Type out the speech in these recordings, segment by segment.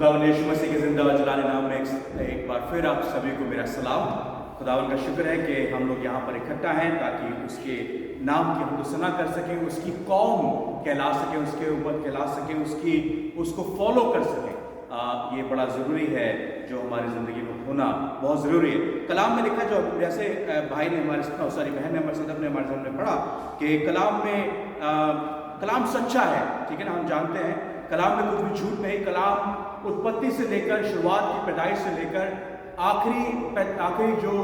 खुदावंद यीशु मसीह के जिंदा व जलाने नाम में एक बार फिर आप सभी को मेरा सलाम। खुदावंद का शुक्र है कि हम लोग यहाँ पर इकट्ठा हैं ताकि उसके नाम की हम घोषणा कर सकें, उसकी कौम कहला सकें, उसके ऊपर कहला सकें, उसको फॉलो कर सकें। ये बड़ा ज़रूरी है, जो हमारी ज़िंदगी में होना बहुत ज़रूरी है। कलाम में लिखा, जो जैसे भाई ने बहन ने हमारे सदर ने हमारे सामने पढ़ा कि कलाम में कलाम सच्चा है, ठीक है ना। हम जानते हैं कलाम में कुछ भी झूठ नहीं। कलाम उत्पत्ति से लेकर, शुरुआत की पैदाइश से लेकर आखिरी जो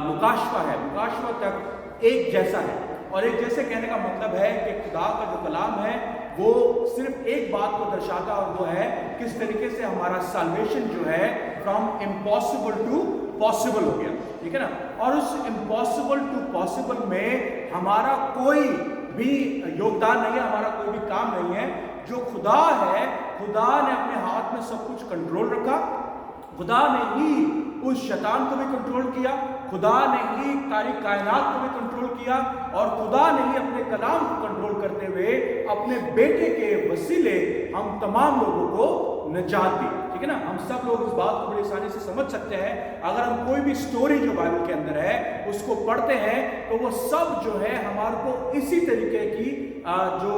मुकाशवा तक एक जैसा है। और एक जैसे कहने का मतलब है कि खुदा का जो कलाम है वो सिर्फ एक बात को दर्शाता, और वो है किस तरीके से हमारा साल्वेशन जो है फ्रॉम इम्पॉसिबल टू पॉसिबल हो गया, ठीक है ना। और उस इम्पॉसिबल टू पॉसिबल में हमारा कोई भी योगदान नहीं है, हमारा कोई भी काम नहीं है। जो खुदा है, खुदा ने अपने हाथ में सब कुछ कंट्रोल रखा। खुदा ने ही उस शैतान को भी कंट्रोल किया, खुदा ने ही सारी कायनात को भी कंट्रोल किया, और खुदा ने ही अपने कलाम को कंट्रोल करते हुए अपने बेटे के वसीले हम तमाम लोगों को निजात दी, ठीक है ना। हम सब लोग इस बात को बड़ी आसानी से समझ सकते हैं। अगर हम कोई भी स्टोरी जो बाइबल के अंदर है उसको पढ़ते हैं तो वो सब जो है हमारे को इसी तरीके की जो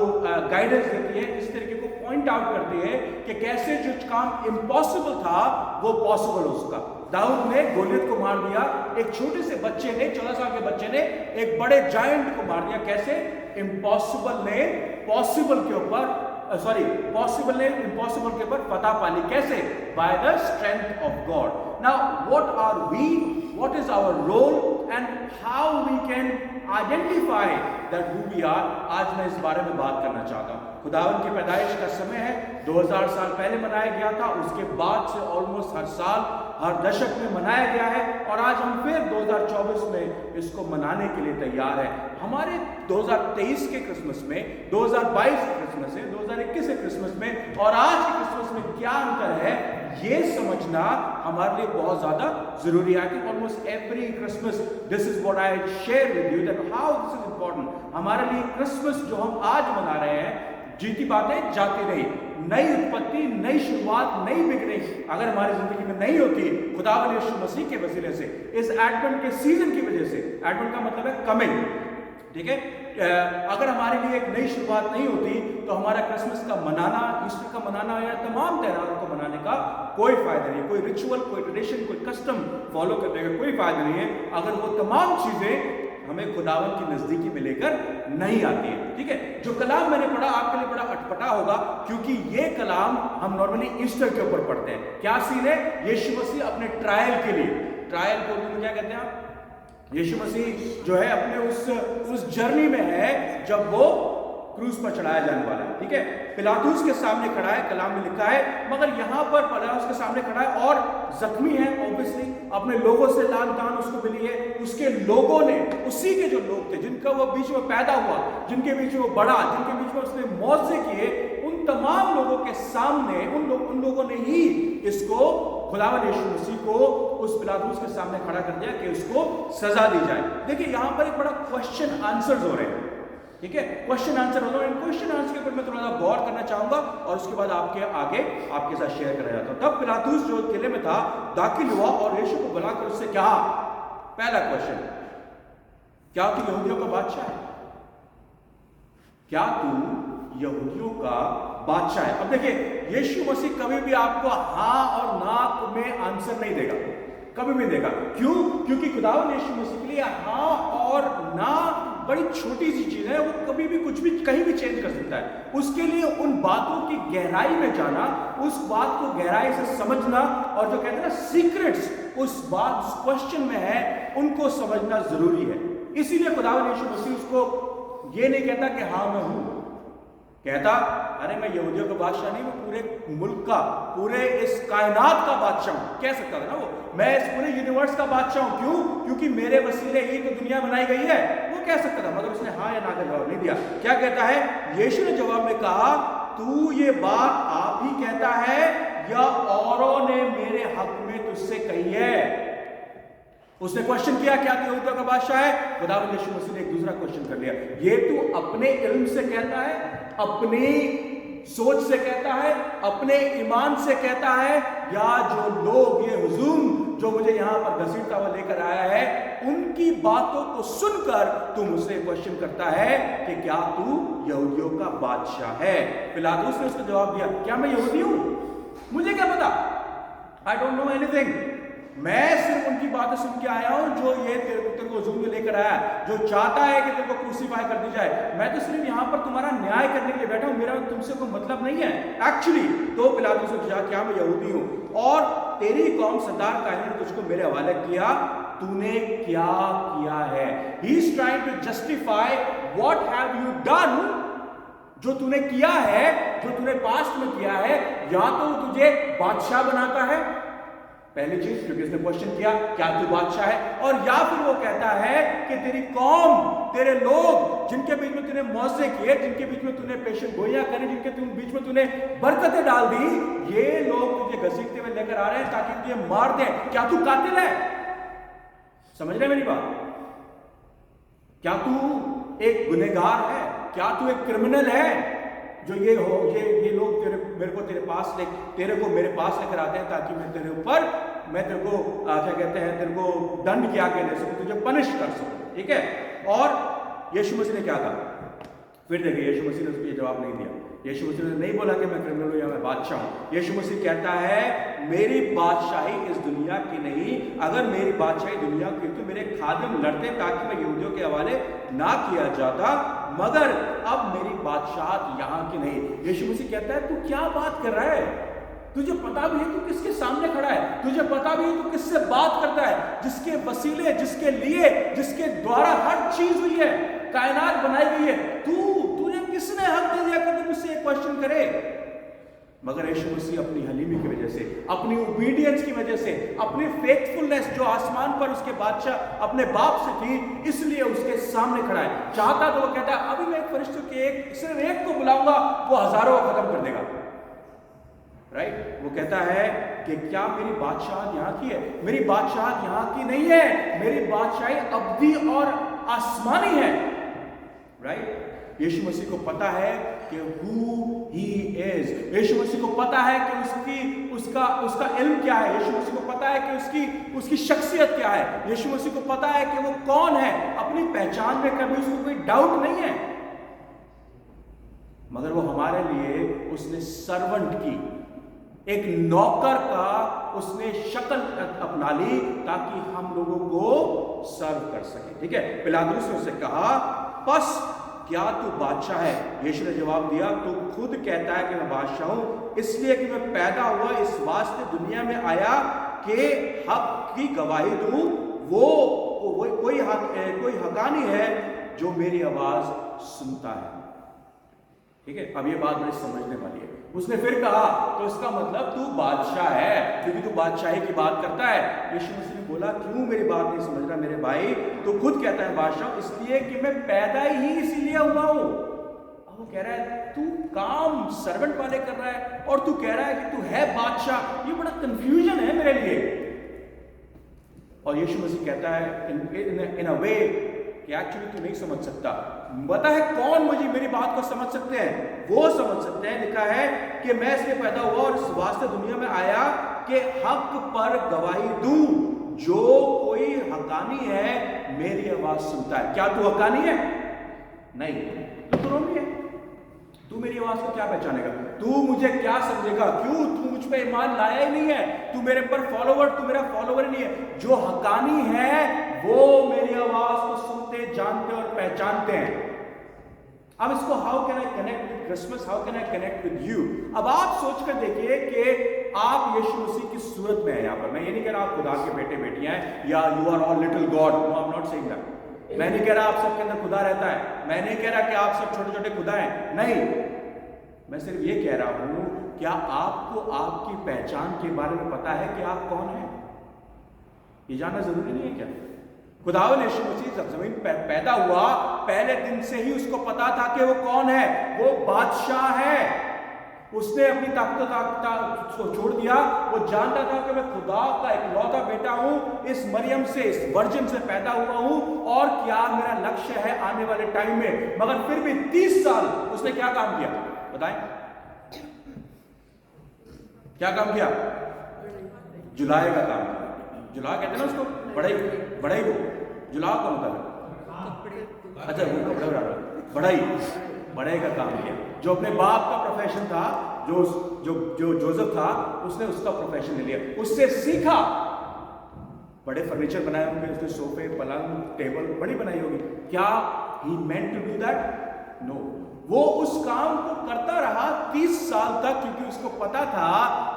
गाइडेंस देती है, इस तरीके को पॉइंट आउट करती है कि कैसे जो काम इम्पॉसिबल था वो पॉसिबल हो सका। दाऊद ने गोलियत को मार दिया, एक छोटे से बच्चे ने, 14 साल के बच्चे ने एक बड़े जायंट को मार दिया। कैसे? इम्पॉसिबल ने पॉसिबल के ऊपर पॉसिबल ने इम्पॉसिबल के ऊपर फतह पाली। कैसे? By the strength of God. Now what are we, what is our role and how we can identify that who we are. आज मैं इस बारे में बात करना चाहता हूँ। खुदावंद की पैदाइश का समय है, 2000 साल पहले मनाया गया था, उसके बाद से ऑलमोस्ट हर साल, हर दशक में मनाया गया है, और आज हम फिर 2024 में इसको मनाने के लिए तैयार है। हमारे 2023 के क्रिसमस में, 2022 के क्रिसमस में, 2021 के क्रिसमस में और आज के क्रिसमस में क्या अंतर है, ये समझना हमारे लिए बहुत ज्यादा जरूरी है। कि almost every Christmas this is what I share with you that how this is important. हमारे लिए क्रिसमस जो हम आज मना रहे हैं, जीती बातें जाती नहीं, नई उत्पत्ति, नई शुरुआत, नई बिगनिंग अगर हमारी जिंदगी में नहीं होती खुदावंद यीशु मसीह के वसीले से, इस एडवेंट के सीजन की वजह से, एडवेंट का मतलब है कमिंग, ठीक है। अगर हमारे लिए एक नई शुरुआत नहीं होती तो हमारा क्रिसमस का मनाना, ईस्टर का मनाना या तमाम त्योहारों को मनाने का कोई फायदा नहीं है। कोई रिचुअल, कोई ट्रेडिशन, कोई कस्टम फॉलो करने का कोई फायदा नहीं है अगर वो तमाम चीजें हमें खुदावन की नजदीकी में लेकर नहीं आती है, ठीक है। जो कलाम मैंने पढ़ा आपके लिए बड़ा अटपटा होगा, क्योंकि ये कलाम हम नॉर्मली ईस्टर के ऊपर पढ़ते हैं। क्या सीन है? यीशु मसीह अपने ट्रायल के लिए, ट्रायल को क्या कहते हैं आप? यीशु मसीह जो है अपने उस जर्नी में है जब वो क्रूस पर चढ़ाया जाने वाला है, ठीक है। पिलातुस के सामने खड़ा है, कलाम में लिखा है, मगर यहां पर पिलातुस के सामने खड़ा है और जख्मी है, ऑब्वियसली अपने लोगों से लान तान उसको मिली है। उसके लोगों ने, उसी के जो लोग थे जिनका वो बीच में पैदा हुआ, जिनके बीच में वो बड़ा, जिनके बीच में उसने मौजे किए, उन तमाम लोगों के सामने उन लोगों ने ही इसको, खुदावंद यीशु मसीह को उस पिलातुस के सामने खड़ा कर दिया कि उसको सजा दी जाए। देखिए यहां पर एक बड़ा क्वेश्चन आंसर्स हो रहे हैं, ठीक है। क्वेश्चन आंसर हो रहा है। इन क्वेश्चन आंसर के ऊपर मैं थोड़ा सा गौर करना चाहूंगा और उसके बाद आपके साथ शेयर करा जाता हूं। तब पिलातुस जो किले में था दाखिल हुआ और यीशु को बुलाकर उससे कहा, पहला क्वेश्चन, क्या तू यहूदियों का बादशाह है? क्या तू यहूदियों का बादशाह है? अब देखिए यीशु मसीह कभी भी आपको हाँ और ना में आंसर नहीं देगा, कभी भी देगा। क्यों? क्योंकि खुदावंद यीशु मसीह के लिए हाँ और ना बड़ी छोटी सी चीज है, वो कभी भी कुछ भी कहीं भी चेंज कर सकता है। उसके लिए उन बातों की गहराई में जाना, उस बात को गहराई से समझना, और जो कहते हैं ना सीक्रेट्स उस क्वेश्चन में है, उनको समझना जरूरी है। इसीलिए खुदावंद यीशु मसीह उसको ये नहीं कहता कि हाँ मैं हूं, कहता अरे मैं यहूदियों का बादशाह नहीं, मैं पूरे मुल्क का, पूरे इस कायनात का बादशाह हूं। कह सकता था ना वो, मैं इस पूरे यूनिवर्स का बादशाह हूं। क्यों? क्योंकि मेरे वसीले ही तो दुनिया बनाई गई है। वो कह सकता था, मगर उसने हाँ या ना का जवाब नहीं दिया। क्या कहता है? यीशु ने जवाब में कहा, तू ये बात आप ही कहता है या औरों ने मेरे हक में तुझसे कही है? उसने क्वेश्चन किया, क्या तू यहूदियों का बादशाह है? खुदावंद यीशु मसीह ने एक दूसरा क्वेश्चन कर लिया, ये तू अपने इल्म से कहता है, अपनी सोच से कहता है, अपने ईमान से कहता है, या जो लोग ये हुजूम जो मुझे यहाँ पर घसीटता हुआ लेकर आया है उनकी बातों को सुनकर तू मुझसे क्वेश्चन करता है कि क्या तू यहूदियों का बादशाह है? पिलातुस ने उसको जवाब दिया, क्या मैं यहूदी हूं? मुझे क्या पता, आई डोंट नो एनीथिंग। मैं सिर्फ उनकी बातें सुन के आया हूं जो ये तेरे को हुजूम में लेकर आया, जो चाहता है कि तेरे को क्रूसीफाई कर दी जाए। मैं तो सिर्फ यहाँ पर तुम्हारा न्याय करने के लिए बैठा हूं, मेरा तुमसे कोई मतलब नहीं है एक्चुअली। तो पिलातुस ने पूछा, क्या मैं यहूदी हूं? और तेरी कौम सरदार कायरों ने तुझको मेरे हवाले किया, तूने क्या किया है? He is trying to justify what have you done, जो तूने किया है, जो तूने पास्ट में किया है। या तो तुझे बादशाह बनाता है, पहली चीज क्योंकि इसने क्वेश्चन किया क्या तू बादशाह है, और या फिर वो कहता है कि तेरी कौम, तेरे लोग जिनके बीच में तूने मौजे किए, जिनके बीच में तूने पेशन गोइयां करी, जिनके बीच में तूने बरकतें डाल दी, ये लोग तुझे घसीटते हुए लेकर आ रहे हैं ताकि तुझे मार दें। क्या तू कातिल है? समझ रहे मेरी बात? क्या तू एक गुनहगार है? क्या तू एक क्रिमिनल है जो ये लोग तेरे को मेरे पास लेकर आते हैं ताकि मैं तेरे को क्या कहते हैं, तेरे को दंड की आगे ले सकूं, तुझे पनिश कर सकूं, ठीक है? और यीशु मसीह ने क्या कहा? फिर देखिए, यीशु मसीह ने उसको ये जवाब नहीं दिया। यीशु मसीह ने नहीं बोला कि मैं क्रिमिनल हूं या मैं बादशाह हूं। यीशु मसीह कहता है मेरी बादशाही इस दुनिया की नहीं, अगर मेरी बादशाही दुनिया की तो मेरे खादिम लड़ते ताकि मैं यहूदियों के हवाले ना किया जाता, मगर अब मेरी बादशाहत यहाँ की नहीं। यीशु मसीह कहता है तू क्या बात कर रहा है? तुझे पता भी है तू किसके सामने खड़ा है, तुझे पता भी है तू किससे बात करता है, जिसके वसीले, जिसके लिए, जिसके द्वारा हर चीज हुई है, कायनात बनाई गई है, तुझे किसने हक दे दिया कि तू मुझसे एक क्वेश्चन करे? मगर यीशु मसीह अपनी हलीमी की वजह से, अपनी ओबीडियंस की वजह से, अपनी फेथफुलनेस जो आसमान पर उसके बादशाह अपने बाप से थी, इसलिए उसके सामने खड़ा है। चाहता तो वो कहता है अभी मैं एक फरिश्तों के सिर्फ एक को बुलाऊंगा, वो हजारों को खत्म कर देगा, राइट? वो कहता है कि क्या मेरी बादशाहत यहाँ की है? मेरी बादशाहत यहाँ की नहीं है, मेरी बादशाही अब्दी और आसमानी है, राइट? यीशु मसीह को पता है कि who he is। यीशु मसीह को पता है कि उसका इल्म क्या है। यीशु मसीह को पता है कि उसकी शख्सियत क्या है। यीशु मसीह को पता है कि वो कौन है। अपनी पहचान में कभी उसको कोई डाउट नहीं है, मगर वो हमारे लिए उसने सर्वेंट की, एक नौकर का उसने शक्ल अपना ली ताकि हम लोगों को सर्व कर सके, ठीक है? पिलातुस ने उससे कहा बस क्या तू बादशाह है? यीशु ने जवाब दिया तू खुद कहता है कि मैं बादशाह हूं, इसलिए कि मैं पैदा हुआ इस वास्ते दुनिया में आया कि हक की गवाही दूं। वो कोई हकानी है जो मेरी आवाज सुनता है, ठीक है? अब ये बात बड़ी समझने वाली है। उसने फिर कहा तो इसका मतलब तू बादशाह है क्योंकि तू बादशाही की बात करता है। यीशु मसीह ने बोला क्यों मेरी बात नहीं समझ रहा मेरे भाई? तो खुद कहता है बादशाह इसलिए कि मैं पैदा ही इसीलिए हुआ हूं। अब वो कह रहा है तू काम सर्वेंट वाले कर रहा है और तू कह रहा है कि तू है बादशाह। ये बड़ा कंफ्यूजन है मेरे लिए। और यीशु मसीह कहता है इन अ वे कि एक्चुअली तू नहीं समझ सकता। पता है कौन मुझे मेरी बात को समझ सकते हैं? वो समझ सकते हैं। लिखा है कि मैं इसलिए पैदा हुआ और इस वास्ते दुनिया में आया कि हक पर गवाही दूं। जो कोई हकानी है मेरी आवाज सुनता है। क्या तू हकानी है? नहीं, तू रोमी है। तू मेरी आवाज को क्या पहचानेगा? तू मुझे क्या समझेगा? क्यों तू मुझ पे ईमान लाया ही नहीं है? तू मेरे पर तू मेरा फॉलोवर नहीं है। जो हकानी है वो मेरी आवाज को सुनते, जानते और पहचानते हैं। अब इसको how can I connect with Christmas, how can I connect with you? अब आप सोच कर देखिए कि आप यीशु मसीह की सूरत में हैं। यहाँ पर मैं ये नहीं कह रहा आप खुदा के बेटे बेटियां हैं या you are all little god, no I am not saying that. मैं नहीं कह रहा आप सबके अंदर खुदा रहता है, मैं नहीं कह रहा कि आप सब छोटे छोटे खुदा हैं, नहीं। मैं सिर्फ ये कह रहा हूं क्या आपको आपकी पहचान के बारे में पता है कि आप कौन हैं? ये जानना जरूरी नहीं है क्या? खुदावंद यीशु मसीह जब जमीन पर पैदा हुआ पहले दिन से ही उसको पता था कि वो कौन है। वो बादशाह है। उसने अपनी ताकत को छोड़ दिया। वो जानता था कि मैं खुदा का इकलौता बेटा हूं, इस मरियम से, इस वर्जिन से पैदा हुआ हूं और क्या मेरा लक्ष्य है आने वाले टाइम में। मगर फिर भी 30 साल उसने क्या काम किया बताएं? क्या काम किया? जुलाए का काम किया। जुला कहते हैं ना उसको, बढ़ाई को जुला का मतलब, अच्छा वो कपड़े बना रहा, बढ़ाई का काम किया। जो अपने बाप का प्रोफेशन था, जो जोसेफ था, उसने उसका प्रोफेशन ले लिया, उससे सीखा। बड़े फर्नीचर बनाए होंगे उसने, सोफे, पलंग, टेबल बड़ी बनाई होगी। क्या he meant to do that? No. वो उस काम को करता रहा 30 साल तक, क्योंकि उसको पता था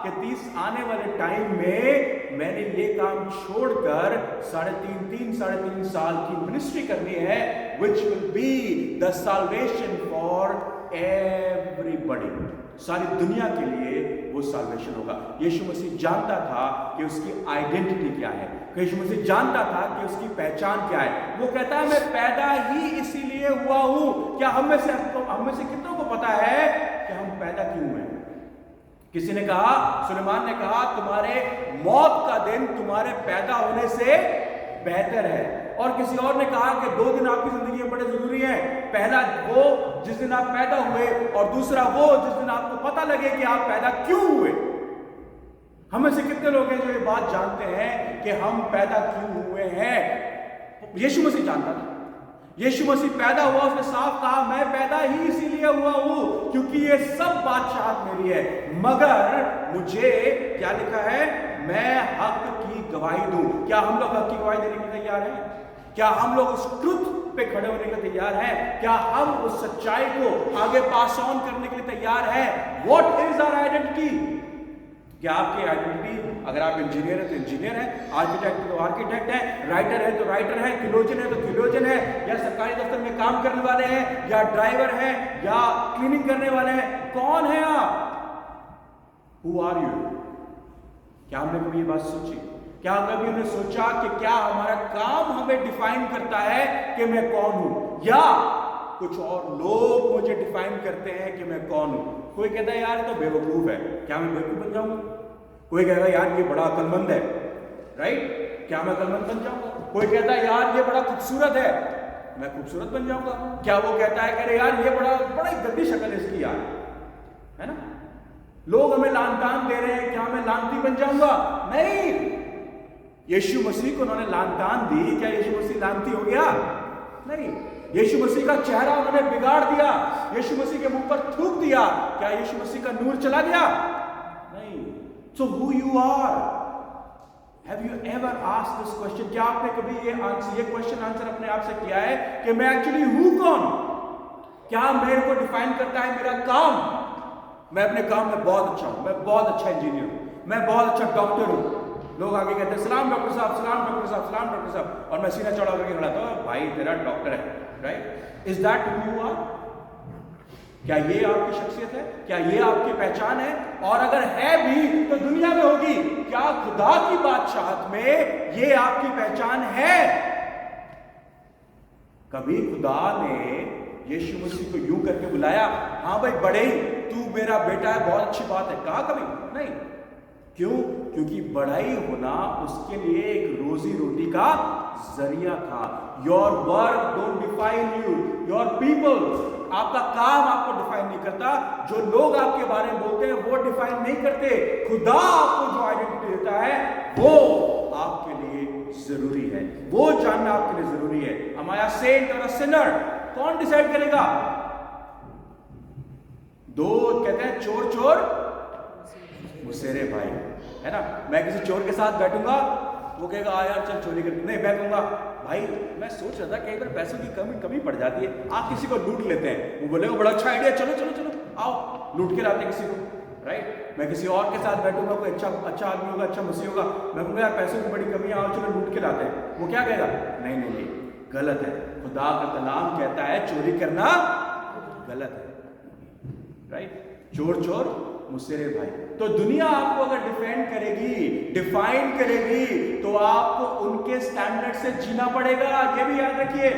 कि 30 आने वाले टाइम में मैंने ये काम छोड़कर 3.5 साल की मिनिस्ट्री करनी है, which will be the salvation for everybody। सारी दुनिया के लिए वो साल्वेशन होगा। यीशु मसीह जानता था कि उसकी आइडेंटिटी क्या है, यीशु मसीह जानता था कि उसकी पहचान क्या है। वो कहता है मैं पैदा ही इसीलिए हुआ हूं। क्या हम में से कितनों को पता है कि हम पैदा क्यों हुए? किसी ने कहा, सुलेमान ने कहा, तुम्हारे मौत का दिन तुम्हारे पैदा होने से बेहतर है। और किसी और ने कहा कि 2 दिन आपकी जिंदगी में बड़े जरूरी हैं। पहला वो जिस दिन आप पैदा हुए, और दूसरा वो जिस दिन आपको पता लगे कि आप पैदा क्यों हुए। हमें से कितने लोग हैं जो ये बात जानते हैं कि हम पैदा क्यों हुए हैं? यीशु मसीह जानता था। यीशु मसीह पैदा हुआ, उसने साफ कहा मैं पैदा ही इसीलिए हुआ हूं क्योंकि ये सब बादशाहत मेरी है, मगर मुझे क्या लिखा है, मैं हक की गवाही दूं। क्या हम लोग हक की गवाही देने के लिए तैयार हैं? क्या हम लोग उस ट्रुथ पे खड़े होने के लिए तैयार हैं? क्या हम उस सच्चाई को आगे पास ऑन करने के लिए तैयार हैं? What is our identity? क्या आपकी आइडेंटिटी, अगर आप इंजीनियर है तो इंजीनियर है, आर्किटेक्ट है तो आर्किटेक्ट है, राइटर है तो राइटर है, थियोलॉजियन है तो थियोलॉजियन है, या सरकारी दफ्तर में काम करने वाले हैं, या ड्राइवर है, या क्लीनिंग करने वाले हैं, कौन है आप? Who are you? क्या हमने कभी ये बात सोची? क्या कभी हमने सोचा कि क्या हमारा काम हमें डिफाइन करता है कि मैं कौन हूं, या कुछ और लोग मुझे डिफाइन करते हैं कि मैं कौन हूं? कोई कहता है यार तो बेवकूफ है, क्या मैं बेवकूफ बन जाऊंगा? कोई कहेगा यार ये बड़ा अक्लमंद है, राइट, क्या मैं अक्लमंद बन जाऊंगा? कोई कहता है यार ये बड़ा खूबसूरत है, मैं खूबसूरत बन जाऊंगा? क्या वो कहता है कि यार ये बड़ा ही गंदी शक्ल है इसकी यार, है ना? लोग हमें लानतान दे रहे हैं, क्या मैं लानती बन जाऊंगा? नहीं। यीशु मसीह को उन्होंने लानतान दी, क्या यीशु मसीह लानती हो गया? नहीं। यीशु मसीह का चेहरा उन्होंने बिगाड़ दिया, यीशु मसीह के मुंह पर थूक दिया, क्या यीशु मसीह का नूर चला गया? नहीं। So who you are? Have you ever asked this question? क्या आपने कभी ये क्वेश्चन आंसर अपने आप से किया है कि मैं एक्चुअली हूं कौन? क्या मेरे को डिफाइन करता है मेरा काम? मैं अपने काम में बहुत अच्छा हूं, मैं बहुत अच्छा इंजीनियर हूं, मैं बहुत अच्छा डॉक्टर हूं। लोग आगे कहते हैं सलाम डॉक्टर साहब, सलाम डॉक्टर साहब, सलाम डॉक्टर साहब, और मैं सीना चढ़ा करके खड़ा था, भाई तेरा डॉक्टर है, right? Is that who you are? क्या ये आपकी शख्सियत है? क्या ये आपकी पहचान है? और अगर है भी तो दुनिया में होगी। क्या खुदा की बादशाहत में ये आपकी पहचान है? कभी खुदा ने यीशु मसीह को यूं करके बुलाया, हाँ भाई बड़े ही तू मेरा बेटा है, बहुत अच्छी बात है, कहा कभी? नहीं। क्यों? क्योंकि बढ़ाई होना उसके लिए एक रोजी रोटी का जरिया था। Your work don't define you, your people, आपका काम आपको डिफाइन नहीं करता, जो लोग आपके बारे में बोलते हैं वो डिफाइन नहीं करते। खुदा आपको जो आइडेंटिटी देता है वो आपके लिए जरूरी है, वो जानना आपके लिए जरूरी है। Am I a saint or a sinner? कौन डिसाइड करेगा? दो कहते हैं चोर चोर मुसेरे भाई, है ना? मैं किसी चोर के साथ बैठूंगा, वो कहेगा आ यार चल चोरी कर, नहीं मैं कहूंगा भाई मैं सोच रहा था कई बार पैसों की कमी पड़ जाती है, आप किसी को लूट लेते हैं, वो बोलेगा बड़ा अच्छा आइडिया, चलो चलो चलो आओ, लूट के लाते किसी को, राइट? मैं किसी और के साथ बैठूंगा, कोई अच्छा आदमी होगा, अच्छा मसीह होगा, मैं कहूँगा यार पैसों की बड़ी कमी है, आओ चलो लूट के लाते हैं, वो क्या कहेगा? नहीं नहीं नहीं, गलत है, खुदा का कलाम कहता है चोरी करना गलत है, राइट? चोर चोर मुसेरे भाई। तो दुनिया आपको अगर डिफाइन करेगी तो आपको उनके स्टैंडर्ड से जीना पड़ेगा, ये भी याद रखिए।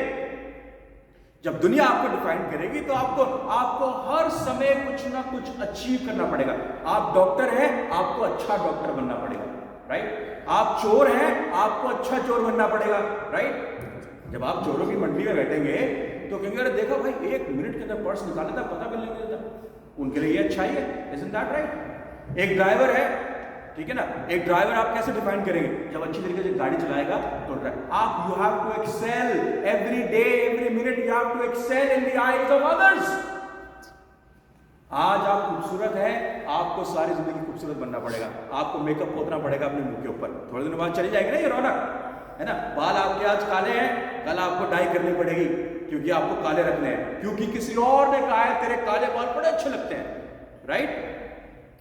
जब दुनिया आपको डिफाइन करेगी तो आपको हर समय कुछ ना कुछ अचीव करना पड़ेगा। आप डॉक्टर हैं, आपको अच्छा डॉक्टर बनना पड़ेगा, राइट? आप चोर हैं, आपको अच्छा चोर बनना पड़ेगा, राइट? जब आप चोरों की मंडी में बैठेंगे तो कहेंगे अरे देखो भाई 1 मिनट के अंदर पर्स निकाला था, पता भी नहीं देता, उनके लिए ये अच्छा ही है, isn't that right? ایک ڈرائیور ہے, ٹھیک ہے نا, ایک ڈرائیور آپ کیسے ڈیفائن کریں گے؟ جب اچھی طریقے سے گاڑی چلائے گا تو آپ you have to excel every day every minute, you have to excel in the eyes of others. آج آپ خوبصورت ہیں, آپ کو ساری زندگی خوبصورت بننا پڑے گا. آپ کو میک اپ پوتنا پڑے گا اپنے منہ کے اوپر, تھوڑے دنوں بعد چلی جائے گی نا یہ رونق, ہے نا. بال آپ کے آج کالے ہیں, کل آپ کو ڈائی کرنی پڑے گی کیونکہ آپ کو کالے رکھنے ہیں, کیونکہ کسی اور نے کہا ہے تیرے کالے بال بڑے اچھے لگتے ہیں. Right,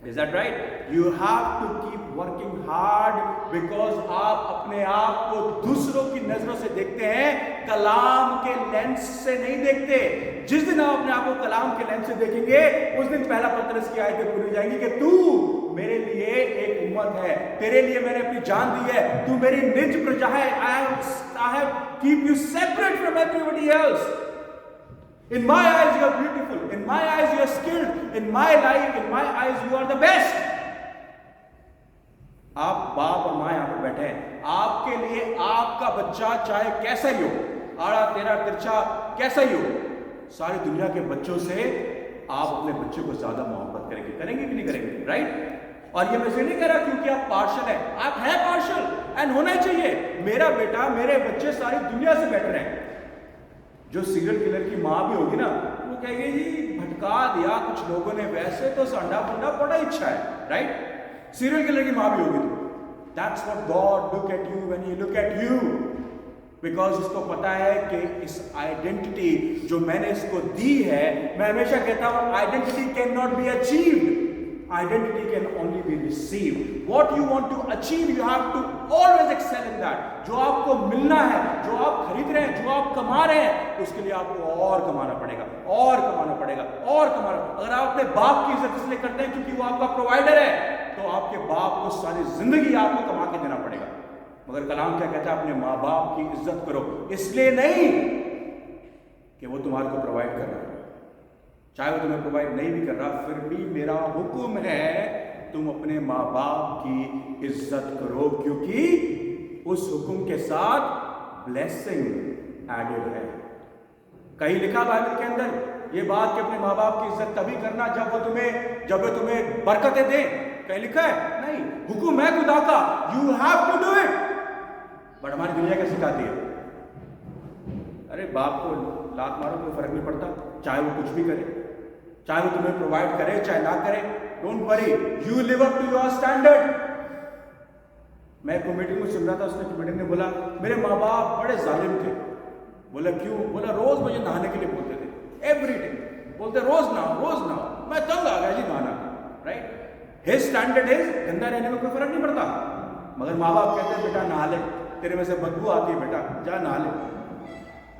is that right? You have to keep working hard because آپ اپنے آپ کو دوسروں کی نظروں سے دیکھتے ہیں, کلام کے لینس سے نہیں دیکھتے. جس دن آپ اپنے آپ کو کلام کے لینس سے دیکھیں گے اس دن پہلا پترس کی آیتیں پوری ہو جائیں گی کہ تو میرے لیے ایک امت ہے, تیرے لیے میں نے اپنی جان دی ہے, تو میری نج پرجا ہے. I have keep you separate from everybody else. In my eyes you are beautiful, in my eyes you are skilled, in my life, in my eyes you are the best. آپ باپ اور ماں یہاں پر بیٹھے ہیں, آپ کے لیے آپ کا بچہ چاہے کیسا ہی ہو, آڑا تیرا ترچا کیسا ہی ہو, ساری دنیا کے بچوں سے آپ اپنے بچے کو زیادہ محبت کریں گے کہ نہیں کریں گے؟ رائٹ. اور یہ میں سے نہیں کہہ رہا کیونکہ آپ پارشل ہیں, آپ ہیں پارشل اینڈ ہونا چاہیے. میرا بیٹا, میرے بچے ساری دنیا سے بیٹر ہیں. جو سیریل کلر کی ماں بھی ہوگی نا, وہ کہے گی جی بھٹکا دیا کچھ لوگوں نے, ویسے تو سنڈا پنڈا بڑا اچھا ہے. رائٹ, سیریل کلر کی ماں بھی ہوگی تو that's what God look at you when he look at you, because اس کو پتا ہے کہ اس آئیڈینٹی جو میں نے اس کو دی ہے, میں ہمیشہ کہتا ہوں identity can not be achieved, identity can only be received. What you want to achieve, you have to always excel in that. جو آپ کو ملنا ہے, جو آپ خرید رہے ہیں, جو آپ کما رہے ہیں, اس کے لیے آپ کو اور کمانا پڑے گا, اور کمانا پڑے گا, اور کمانا. اگر آپ اپنے باپ کی عزت اس لیے کرتے ہیں کیونکہ وہ آپ کا پرووائڈر ہے, تو آپ کے باپ کو ساری زندگی آپ کو کما کے دینا پڑے گا. مگر کلام کیا کہتا ہے؟ اپنے ماں باپ کی عزت کرو, اس لیے نہیں کہ وہ تمہارے کو پرووائڈ کر رہا ہے, چاہے وہ تمہیں پرووائڈ نہیں بھی کر رہا, پھر بھی میرا حکم ہے تم اپنے ماں باپ کی عزت کرو, کیونکہ اس حکم کے ساتھ بلیسنگ ایڈڈ ہے. کہیں لکھا بائبل کے اندر یہ بات کہ اپنے ماں باپ کی عزت تبھی کرنا جب وہ تمہیں برکتیں دیں؟ کہیں لکھا ہے؟ نہیں. حکم ہے خدا کا, you have to do it. But ہماری دنیا کیا سکھاتی ہے؟ ارے باپ کو لات مارو کوئی فرق نہیں پڑتا, چاہے وہ کچھ بھی کرے, چاہے وہ تمہیں پرووائڈ کرے چاہے نہ کرے, don't worry, you live up to your standard. میں ایک میٹنگ میں سن رہا تھا, اس نے میٹنگ نے بولا میرے ماں باپ بڑے ظالم تھے. بولا کیوں؟ بولا روز مجھے نہانے کے لیے بولتے تھے, ایوری ڈے بولتے روز نہاؤ. میں تنگ آ گیا جی نہانا. رائٹ, ہز اسٹینڈرڈ ہے گندا رہنے میں کوئی فرق نہیں پڑتا, مگر ماں باپ کہتے ہیں بیٹا نہا لے, تیرے میں سے بدبو آتی ہے, بیٹا جا نہا لے.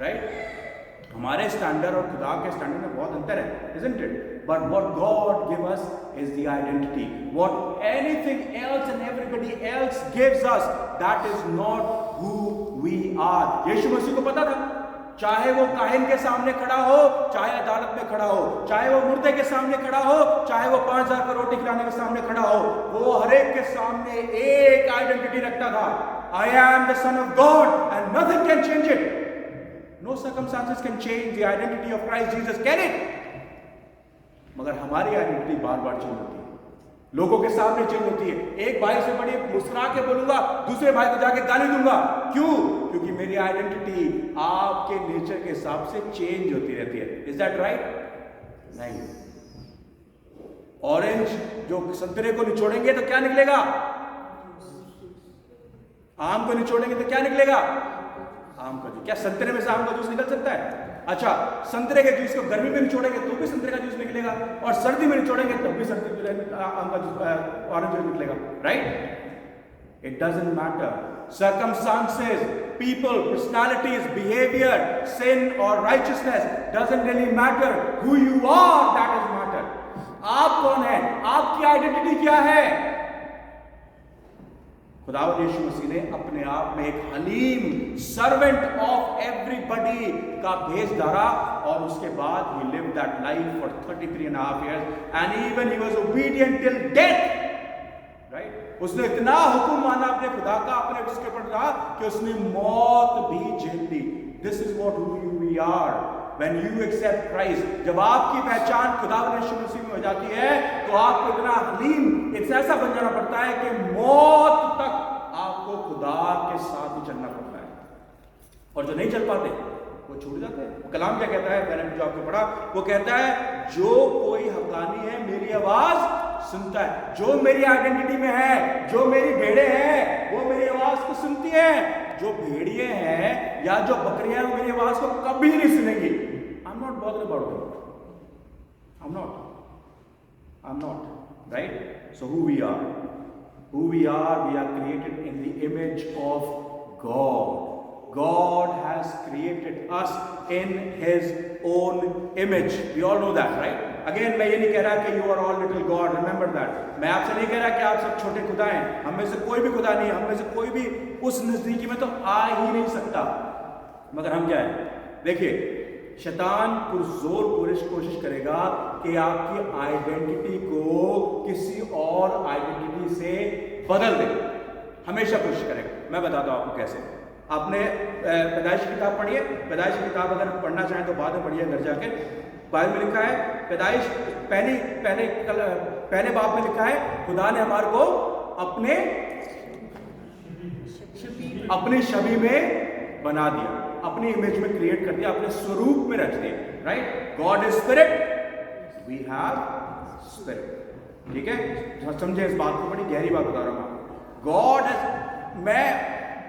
رائٹ, ہمارے اسٹینڈرڈ اور خدا کے اسٹینڈرڈ میں بہت انتر ہے, isn't it? But what God gives us is the identity. What anything else and everybody else gives us, that is not who we are. یشوع مسیح کو پتا تھا, چاہے وہ کاہن کے سامنے کھڑا ہو, چاہے عدالت میں کھڑا ہو, چاہے وہ مردے کے سامنے کھڑا ہو, چاہے وہ 5000 کو روٹی کھلانے کے سامنے کھڑا ہو, وہ ہر ایک کے سامنے ایک آئیڈینٹی رکھتا تھا, I am the Son of God and nothing can change it. No circumstances can change the identity of Christ Jesus, can it? مگر ہماری آئیڈینٹی بار بار چینج ہوتی ہے, لوگوں کے سامنے چینج ہوتی ہے. ایک بھائی سے بڑی مسکرا کے بولوں گا, دوسرے بھائی کو جا کے گالی دوں گا. کیوں؟ کیونکہ میری آئیڈینٹی آپ کے نیچر کے حساب سے چینج ہوتی رہتی ہے. Is that right? نہیں. اورنج جو سنترے کو نچوڑیں گے تو کیا نکلے گا؟ آم کو نچوڑیں گے تو کیا نکلے گا؟ آم کا جوس. کیا سنترے میں سے آم کا جوس نکل سکتا ہے؟ اچھا, سنترے کے جوس کو گرمی میں نچوڑیں گے تو بھی سنترے کا جوس نکلے گا, اور سردی میں نچوڑیں گے تب بھی آم کا جوس, اورنج جوس نکلے گا. Right, it doesn't matter. circumstances, people, personalities, behavior, sin or righteousness doesn't really matter. Who you are, that is matter. آپ کون ہیں؟ آپ کی آئیڈینٹی کیا ہے؟ خداوند یسوع مسیح نے اپنے آپ میں ایک حلیم سرونٹ آف ایوری بڈی کا بھیس دھارا, اور اس کے بعد he lived that life for 33.5 years and even he was obedient till death. Right? اس نے اتنا حکم مانا اپنے خدا کا, اپنے اس کے اوپر رہا کہ اس نے موت بھی جھیل لی. This is what who we are. when you accept Christ, جب آپ کی پہچان خداوند یسوع مسیح میں ہو جاتی ہے تو آپ کو اتنا حلیم ایسا بن جانا پڑتا ہے کہ موت تک آپ کو خدا کے ساتھ ہی چلنا پڑتا ہے. اور جو نہیں چل پاتے وہ چھوٹ جاتے ہیں. کلام کیا کہتا ہے؟ میں نے جو آپ کو پڑھا وہ کہتا ہے جو کوئی حقانی ہے میری آواز سنتا ہے. جو میری آئیڈینٹی میں ہے, جو میری بھیڑیں ہیں وہ میری آواز کو سنتی ہیں. جو بھیڑیے ہیں یا جو بکریاں ہیں وہ میری آواز کو کبھی نہیں سنیں گی. I'm not bothered about it. I'm not. Right? So who we are? We are created in the image of God. God has created us in His own image. We all know that, right? Again, میں یہ نہیں کہہ رہا کہ you are all little God. Remember that. میں آپ سے نہیں کہہ رہا کہ آپ سب چھوٹے خدا ہیں. ہم میں سے کوئی بھی خدا نہیں. ہم میں سے کوئی بھی اس نزدیکی میں تو آ ہی نہیں سکتا. مگر ہم کیا ہے؟ دیکھیے, شیطان پرزور کوشش کرے گا کہ آپ کی آئیڈینٹی کو کسی اور آئیڈینٹی سے بدل دے. ہمیشہ کوشش کرے گا. میں بتاتا ہوں آپ کو کیسے. آپ نے پیدائش کی کتاب پڑھی ہے؟ پیدائش کی کتاب اگر پڑھنا چاہیں تو بعد میں پڑھیے گھر جا کے. بائبل میں لکھا ہے, پیدائش پہلے باب میں لکھا ہے خدا نے ہمارے کو اپنی شبیہ میں بنا دیا, اپنی امیج میں کریٹ کر دیا, اپنے سوروپ میں رچ دیا. Right? God is spirit, we have spirit. ٹھیک ہے, سمجھیں اس بات کو, بڑی گہری بات بتا رہا ہوں آپ. گاڈ از,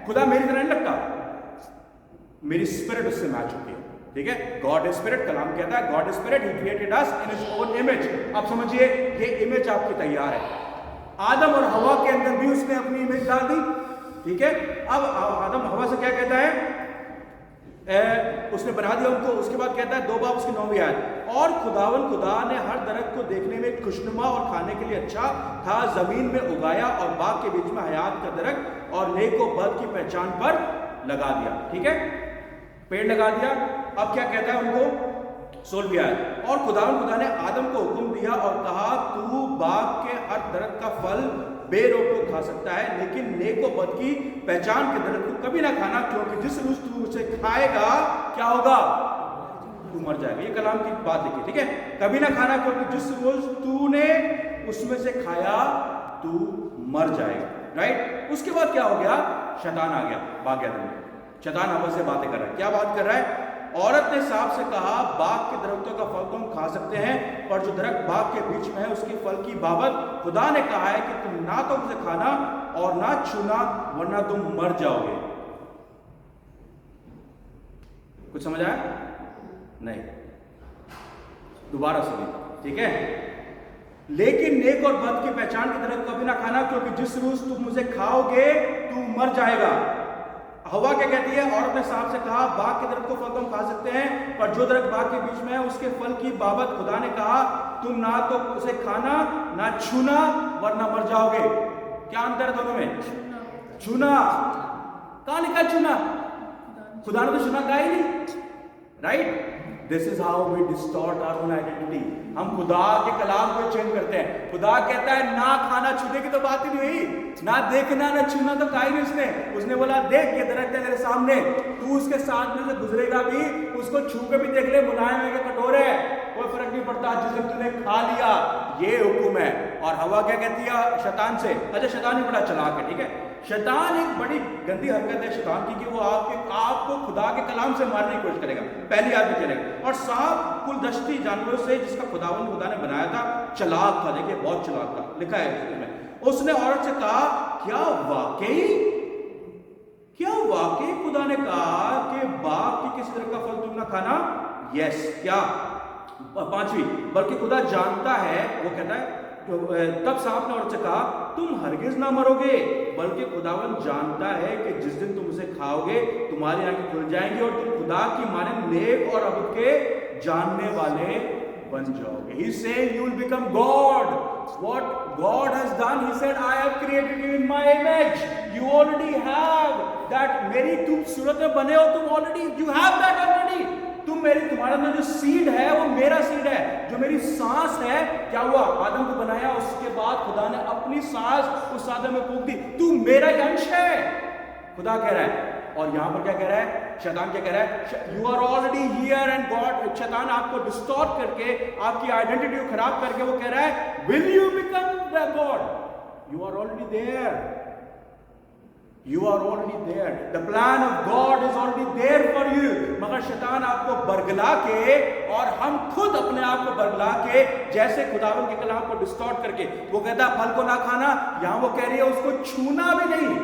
خدا میری طرح نہیں لگتا, میری اسپرٹ اس سے میچ ہوتی ہے. ٹھیک ہے, گاڈ از اسپرٹ. کلام کہتا ہے god is spirit, he created us in his own image. اب سمجھیے یہ امیج آپ کی تیار ہے. آدم اور ہوا کے اندر بھی اس نے اپنی امیج ڈال دی. ٹھیک ہے, اب آدم ہوا سے کیا کہتا ہے؟ اس نے بنا دیا ان کو. اس کے بعد کہتا ہے 2 باب اس کی 9ویں آیت, اور خدا نے ہر درخت کو دیکھنے میں خوشنما اور کھانے کے لیے اچھا تھا زمین میں اگایا, اور باغ کے بیچ میں حیات کا درخت اور نیک و بد کی پہچان پر لگا دیا. ٹھیک ہے, پیڑ لگا دیا. اب کیا کہتا ہے ان کو؟ 16ویں آیت, اور خدا نے آدم کو حکم دیا اور کہا تو باغ کے ہر درخت کا پھل بے روک کو کھا سکتا ہے, لیکن نیک و بد کی پہچان کے درخت کو کبھی نہ کھانا, کیونکہ جس روز تو اسے کھائے گا کیا ہوگا؟ تو مر جائے گا. یہ کلام کی بات دیکھیے. ٹھیک ہے, کبھی نہ کھانا کیونکہ جس روز تو نے اس میں سے کھایا تو مر جائے گا. رائٹ؟ اس کے بعد کیا ہو گیا؟ شیطان آ گیا باغ عدن میں. شیطان ہوا سے باتیں کر رہا ہے. کیا بات کر رہا ہے؟ عورت نے سانپ سے کہا باغ کے درختوں کا پھل تم کھا سکتے ہیں, پر جو درخت باغ کے بیچ میں ہے اس کے پھل کی بابت خدا نے کہا ہے کہ تم نہ تو اسے کھانا اور نہ چھونا, ورنہ تم مر جاؤ گے. کچھ سمجھ آیا؟ نہیں, دوبارہ سنیے. ٹھیک ہے, لیکن نیک اور بد کی پہچان کے درخت کبھی نہ کھانا, کیونکہ جس روز تم اسے کھاؤ گے تو مر جائے گا. ہوا کیا کہتی ہے؟ عورت نے سانپ سے کہا باغ کے درخت کو پھل تم کھا سکتے ہیں, پر جو درخت باغ کے بیچ میں ہے اس کے پھل کی بابت خدا نے کہا تم نہ تو اسے کھانا نہ چھونا, ورنہ مر جاؤ گے. کیا انتر ہے دونوں میں؟ چھونا. کہاں لکھا چھونا؟ خدا نے تو چھونا کہا ہی نہیں. Right? This is how we distort our own identity. ہم خدا کے کلام کو چینج کرتے ہیں. خدا کہتا ہے نہ کھانا چھونے کی تو بات ہی نہیں ہوئی, نہ دیکھنا نہ چھونا تو کہا ہی نہیں. اس نے بولا دیکھ یہ درخت ہے میرے سامنے, تو اس کے ساتھ میں سے گزرے گا بھی, اس کو چھو کے بھی دیکھ لے, ملائم ہے کہ کٹور ہے, کوئی فرق نہیں پڑتا, جس دن تو نے کھا لیا. یہ حکم ہے. اور ہوا کیا کہتی ہے شیطان سے؟ اچھا شیطان ہی بڑا چلاک ہے. ٹھیک ہے, شیطان ایک بڑی گندی حرکت ہے شیطان کی کہ وہ آپ کو خدا کے کلام سے مارنے کی کوشش کرے گا. پہلی آدمی کرے گا. اور سانپ کل دشتی جانوروں سے جس کا خدا نے بنایا تھا چلاک تھا. دیکھیے بہت چلاک تھا, لکھا ہے اس میں. اس نے عورت سے کہا کیا واقعی خدا نے کہا کہ باغ کی کسی طرح کا پھل تم نہ کھانا؟ یس. کیا 5ویں, بلکہ خدا جانتا ہے, وہ کہتا ہے تب سانپ نے عورت سے کہا تم ہرگز نہ مرو گے, بلکہ خداوند جانتا ہے کہ جس دن تم اسے کھاؤ گے تمہاری آنکھیں کھل جائیں گی اور تم خدا کی مانند نیک اور عبد کے جاننے والے بن جاؤ گے. He said you will become God. What God has done, He said I have created you in my image. You already have that. میری تم صورت میں بنے ہو, تم already you have that already. تمہارا اندر جو سیڈ ہے وہ میرا سیڈ ہے. جو میری سانس ہے, کیا ہوا؟ آدم کو بنایا, اس کے بعد خدا نے اپنی سانس اس آدم میں پھونک دی. تو میرا ہی انش ہے, خدا کہہ رہا ہے. اور یہاں پر کیا کہہ رہا ہے؟ شیطان کیا کہہ رہا ہے؟ You are already here and god. شیطان آپ کو ڈسٹورٹ کر کے, آپ کی آئیڈینٹی کو خراب کر کے وہ کہہ رہا ہے will you become the god. You are already there. You are already there. The plan of God is already there for you. مگر شیطان آپ کو برگلا کے, اور ہم خود اپنے آپ کو برگلا کے, جیسے خداوند کے کلام کو ڈسٹورٹ کر کے, وہ کہتا ہے پھل کو نہ کھانا, یہاں وہ کہہ رہی ہے اس کو چھونا بھی نہیں.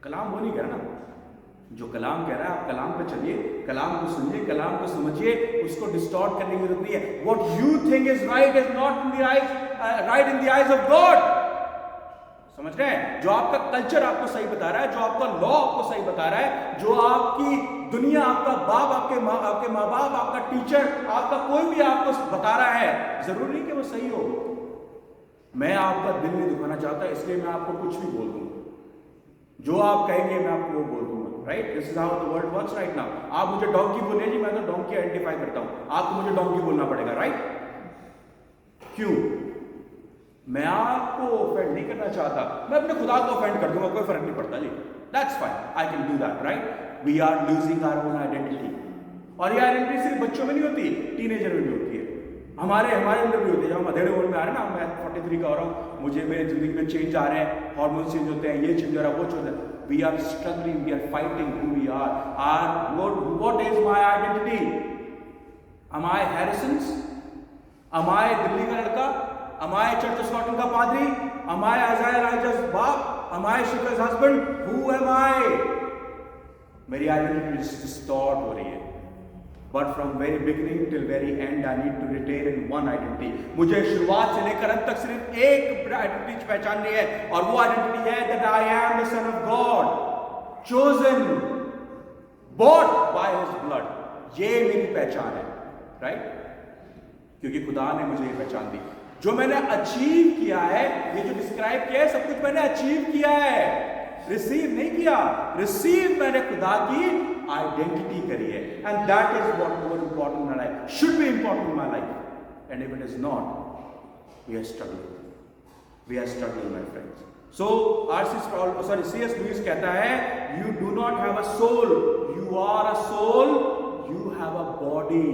کلام وہ نہیں کہہ رہا نا, جو کلام کہہ رہا ہے آپ کلام پہ چلیے, کلام کو سنیے, کلام کو سمجھیے, اس کو ڈسٹورٹ کرنے کی ضرورت نہیں ہے. What you think is right is not in the eyes, right in the eyes of God. سمجھ رہے ہیں؟ جو آپ کا کلچر آپ کو صحیح بتا رہا ہے, جو آپ کا لا آپ کو صحیح بتا رہا ہے, جو آپ کی دنیا, آپ کا باپ, آپ کے ماں باپ, آپ کا ٹیچر, آپ کا کوئی بھی آپ کو بتا رہا ہے, ضروری نہیں کہ وہ صحیح ہو. میں آپ کا دل نہیں دکھانا چاہتا, اس لیے میں آپ کو کچھ بھی بول دوں. جو آپ کہیں گے میں آپ کو وہ بول دوں گا. Right, this is how the world works right now. آپ مجھے ڈونکی بولیں جی, میں تو ڈونکی آئیڈینٹیفائی کرتا ہوں, آپ کو مجھے ڈونکی بولنا پڑے گا. رائٹ, کیوں؟ میں آپ کو آفینڈ نہیں کرنا چاہتا, میں اپنے خدا کو آفینڈ کر دوں گا, کوئی فرق نہیں پڑتا جی. That's fine, I can do that, right? We are losing our own identity. اور یہ آئیڈینٹی صرف بچوں میں نہیں ہوتی, ٹین ایجر میں بھی ہوتی ہے, ہمارے اندر بھی ہوتی ہے. جب ہم ادھیڑے عمر میں آ رہے ہیں نا, میں 43 کا ہو رہا ہوں, مجھے میری زندگی میں چینج آ رہے ہیں, ہارمونس چینج ہوتے ہیں, یہ چینج ہو رہا ہے, وہ چینج ہو رہا ہے. We are struggling, we are fighting who we are. What is my identity? Am I Harrison's? Am I دلی کا لڑکا? Am I Church of Scotland کا پادری? Am I Isaiah Elijah's باپ? Am I Shika's husband? Who am I? میری identity distort ہو رہی ہے. But from very beginning till very end, I need to retain in one identity. مجھے شروعات سے لے کر انت تک صرف ایک آئیڈینٹی پہچاننی ہے, اور وہ آئیڈینٹی ہے that I am the son of God, chosen, bought by his blood. یہ میری پہچان ہے. رائٹ, کیونکہ خدا نے مجھے یہ پہچان دی. جو میں نے اچیو کیا ہے, یہ جو ڈسکرائب کیا ہے, سب کچھ میں نے اچیو کیا ہے, ریسیو نہیں کیا. ریسیو میں نے خدا کی آئیڈینٹی کری ہے. And that is what more important in my life, should be important in my life. And if it is not, we are struggling my friends. So C S Lewis کہتا ہے, you do not have a soul, you are a soul, you have a body.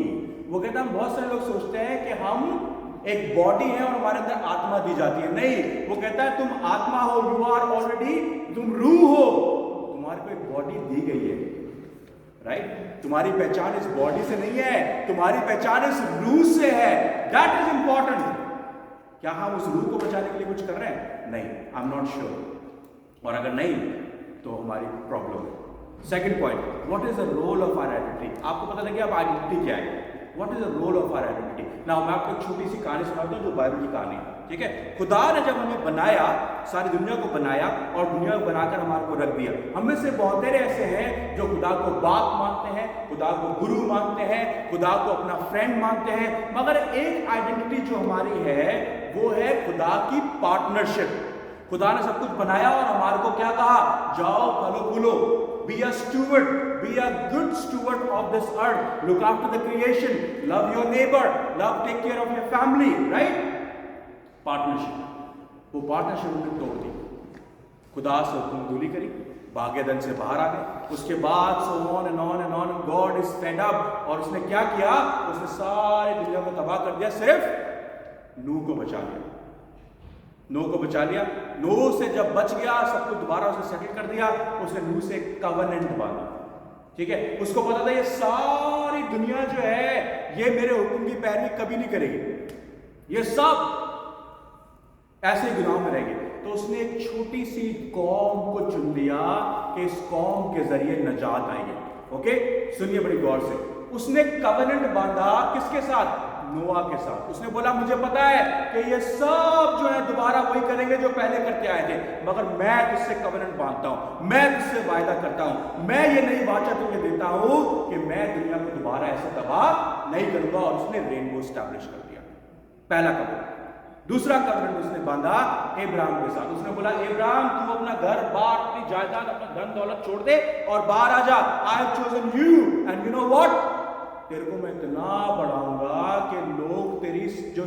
وہ کہتا ہے بہت سارے لوگ سوچتے ہیں کہ ہم ایک باڈی ہے اور ہمارے اندر آتما دی جاتی ہے. نہیں, وہ کہتا ہے تم آتما ہو, یو آر آلریڈی, تم روح ہو, تمہارے کو ایک باڈی دی گئی ہے. رائٹ, تمہاری پہچان اس باڈی سے نہیں ہے, تمہاری پہچان اس روح سے ہے. That is important. کیا ہم اس روح کو بچانے کے لیے کچھ کر رہے ہیں؟ نہیں, آئی ایم ناٹ شیور. اور اگر نہیں تو ہماری پرابلم ہے. Second point, what is the role of our identity. آپ کو پتہ لگے اب آئیڈینٹی کیا ہے. What is the role of our identity. نا میں آپ کو ایک چھوٹی سی کہانی سناتا ہوں, جو بائبل کی کہانی ہے. ٹھیک ہے, خدا نے جب ہمیں بنایا, ساری دنیا کو بنایا, اور دنیا کو بنا کر ہمارے کو رکھ دیا. ہم میں سے بہت سارے ایسے ہیں جو خدا کو باپ مانتے ہیں, خدا کو گرو مانتے ہیں, خدا کو اپنا فرینڈ مانتے ہیں. مگر ایک آئیڈینٹی جو ہماری ہے وہ ہے خدا کی پارٹنرشپ. خدا نے سب کچھ بنایا اور ہمارے کو کیا کہا, جاؤ پھلو پھولو, be a steward, be a good steward of this earth, look after the creation, love your neighbor, take care of your family. Right? Partnership. وہ پارٹنرشپ نے توڑ دی, خدا سے حکم دولی کری, بھاگے دن سے باہر آ گئے. اس کے بعد so on and on and on, God is fed up. اور اس نے کیا کیا, اس نے ساری دنیا کو تباہ کر دیا, صرف نوح کو بچا لیا. نوح کو بچا لیا. نوح سے جب بچ گیا, سب کو دوبارہ اسے سیٹل کر دیا. اس نے نوح سے کوننٹ باندھا. ٹھیک ہے, اس کو پتا تھا یہ ساری دنیا جو ہے یہ میرے حکم کی پیروی کبھی نہیں کرے گی, یہ سب ایسے گناہوں میں رہ گئے. تو اس نے ایک چھوٹی سی قوم کو چن لیا کہ اس قوم کے ذریعے نجات آئے گی. اوکے, سنیے بڑی غور سے. اس نے کوننٹ باندھا کس کے ساتھ, نوح کے ساتھ. اس نے بولا مجھے پتا ہے کہ یہ سب جو ہے دوبارہ وہی کریں گے جو پہلے کرتے آئے تھے, مگر میں تجھ سے کوننٹ باندھتا ہوں, میں تجھ سے وعدہ کرتا ہوں, میں یہ نئی واچہ تمہیں دیتا ہوں کہ میں دنیا کو دوبارہ ایسے تباہ نہیں کروں گا. اور اس نے رینبو اسٹیبلش کر دیا, پہلا کوننٹ. دوسرا کوننٹ اس نے باندھا ابراہیم کے ساتھ. اس نے بولا ابراہیم تو اپنا گھر بار, اپنی جائیداد, اپنا دھن دولت چھوڑ دے اور باہر آ جا. I have chosen you and you know what? तेरे को मैं इतना बढ़ाऊंगा कि लोग तेरी जो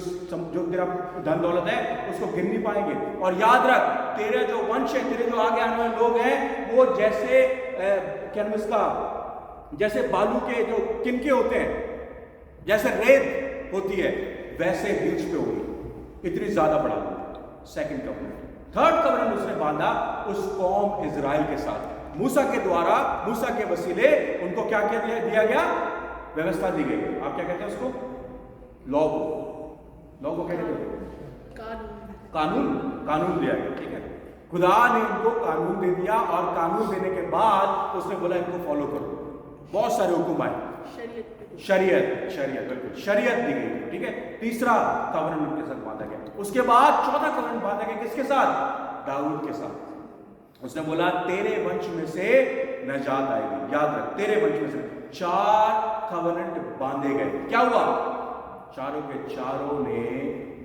तेरा धन दौलत है उसको गिन नहीं पाएंगे। और याद रख, तेरे जो वंश है, तेरे जो आगे आने वाले लोग हैं, वो जैसे क्या नाम इसका, जैसे बालू के जो किनके होते हैं, जैसे रेत होती है, वैसे बीच पे होगी, इतनी ज्यादा बढ़ा दूंगा। सेकंड कवरेंट। थर्ड कवरेंट उसने बांधा उस कौम इजराइल के साथ। मूसा के द्वारा, मूसा के वसीले उनको क्या क्या दिया गया? व्यवस्था दी गई। आप क्या कहते हैं उसको? लॉ को क्या कहते हैं? कानून दिया गया। ठीक है, खुदा ने उनको कानून दे दिया, और कानून देने के बाद उसने बोला इनको फॉलो करो। बहुत सारे हुक्म आए, शरीयत बिल्कुल शरीयत दी गई। ठीक है, तीसरा कवरेंट उनके साथ बांधा गया। उसके बाद चौथा कवरेंट बांधा गया किसके साथ? दाऊद के साथ। उसने बोला तेरे वंश में से नजात आएगी। याद रख, तेरे वंश में से। 4 कवरेंट बांधे गए। क्या हुआ? चारों के चारों ने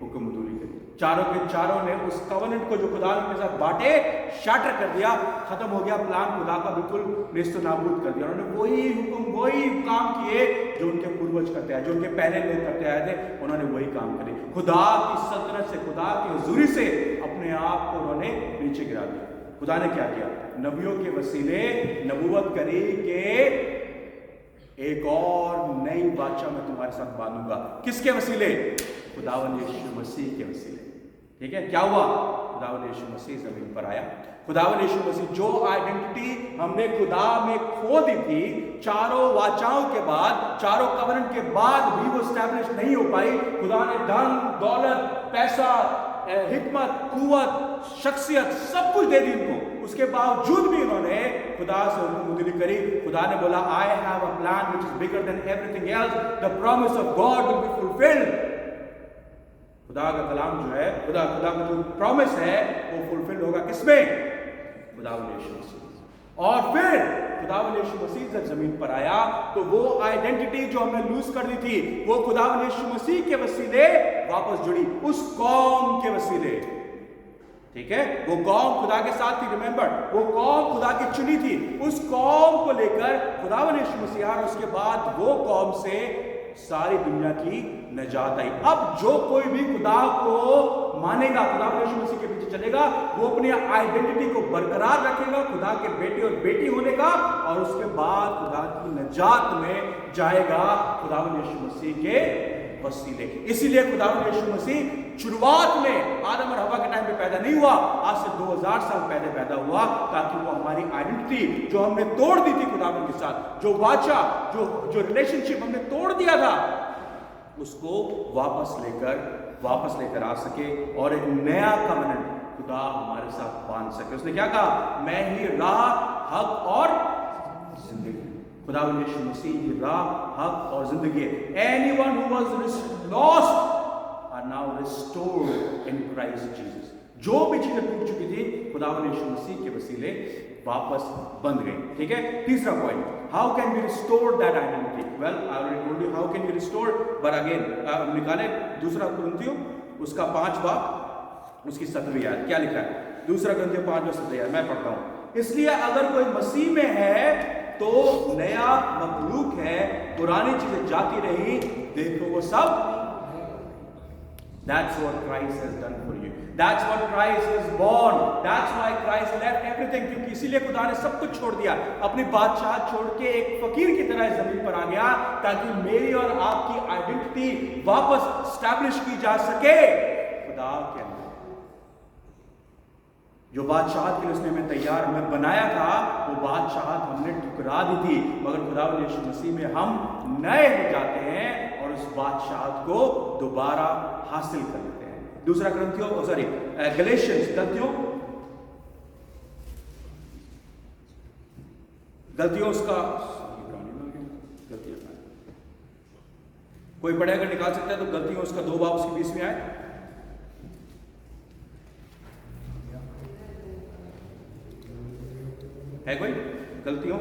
हुक्मतुली करी। चारों के चारों ने उस कवरेंट को जो खुदा ने उनके साथ बांटे, शाटर कर दिया, खत्म हो गया प्लान खुदा का, बिल्कुल नेस्त नाबूद कर दिया। उन्होंने वही हुक्म, वही काम किए जो उनके पूर्वज करते आए, जो उनके पहले लोग करते आए थे, उन्होंने वही काम करे। खुदा की सल्तनत से, खुदा की हुजूरी से अपने आप को उन्होंने नीचे गिरा दिया। खुदा ने क्या किया? नबियों के वसीले नबूवत करी कि एक और नई बादशाह मैं तुम्हारे साथ बांधूंगा। किसके वसीले? खुदावंद यीशु मसीह के वसीले। ठीक है, क्या हुआ? खुदावंद यीशु मसीह जमीन पर आया। खुदावंद यीशु मसीह, जो आइडेंटिटी हमने खुदा में खो दी थी, चारों वाचाओं के बाद, चारों कवरेंट के बाद भी वो स्टैब्लिश नहीं हो पाई। खुदा ने धन दौलत, पैसा, हिकमत, कुव्वत, शख्सियत सब कुछ दे दी उनको। उसके बावजूद भी उन्होंने खुदा से हुक्मतुली करी। खुदा ने बोला I have a plan which is bigger than everything else, the promise of God will be fulfilled. खुदा का कलाम जो है, खुदा का जो प्रॉमिस है वो फुलफिल होगा किसमें? खुदावंद यीशु मसीह। और फिर खुदावंद यीशु मसीह जब जमीन पर आया तो वो आइडेंटिटी जो हमने लूज कर दी थी, वो खुदावंद यीशु मसीह के वसीले वापस जुड़ी, उस कौम के वसीले। ठीक है, वो कौम खुदा के साथ थी। रिमेंबर, वो कौम खुदा की चुनी थी। उस कौम को लेकर खुदावंद यीशु मसीह आया, उसके बाद वो कौम से सारी दुनिया की नजात आई। अब जो कोई भी खुदा को मानेगा, खुदावंद यीशु मसीह के पीछे चलेगा, वो अपनी आइडेंटिटी को बरकरार रखेगा, खुदा के बेटे और बेटी होने का, और उसके बाद खुदा की नजात में जाएगा खुदावंद यीशु मसीह के वसीले। इसीलिए खुदावंद यीशु मसीह शुरुआत में आदम और हवा के टाइम पे पैदा नहीं हुआ, आज से 2000 साल पहले पैदा हुआ, ताकि वो हमारी आइडेंटिटी जो हमने तोड़ दी थी खुदावंद के साथ, जो वाचा, जो रिलेशनशिप हमने तोड़ दिया था, उसको वापस लेकर आ सके, और एक नया कवरेंट खुदा हमारे साथ बांध सके। उसने क्या कहा? मैं ही राह, हक और जिंदगी। खुदावंद यीशु मसीह ही राह, हक और जिंदगी है। Anyone who was lost are now restored in Christ Jesus। जो भी चीजें टूट चुकी थी खुदावंद यीशु मसीह के वसीले वापस बंध गई। ठीक है, तीसरा point, how can we restore that identity? Well I already told you how can we restore, but again निकाले दूसरा कुरिन्थियों उसका 5वां, उसकी 17वीं आयत। क्या लिखा है? दूसरा कुरिन्थियों 5:17 आयत, मैं पढ़ता हूं। इसलिए अगर कोई मसीह में है तो नया मखलूक है, पुरानी चीजें जाती रही, देखो वो सब। That's what Christ has done for you. That's what Christ was born. That's why Christ left everything. क्योंकि इसीलिए खुदा ने सब कुछ छोड़ दिया, अपनी बादशाह छोड़ के एक फकीर की तरह इस जमीन पर आ गया, ताकि मेरी और आपकी आइडेंटिटी वापस स्टैब्लिश की जा सके खुदा के अंदर। जो बादशाहत के लिए उसने हमें तैयार हमें बनाया था, वो बादशाहत हमने ठुकरा दी थी, मगर खुदावंद यीशु मसीह में हम नए हो जाते हैं और उस बादशाहत को दोबारा हासिल कर लेते हैं। दूसरा गलेशियंस, गलतियों उसका कोई पढ़े अगर निकाल सकता है तो गलतियों उसका 2 बाब उसके 20 में आए। है कोई गलतियों?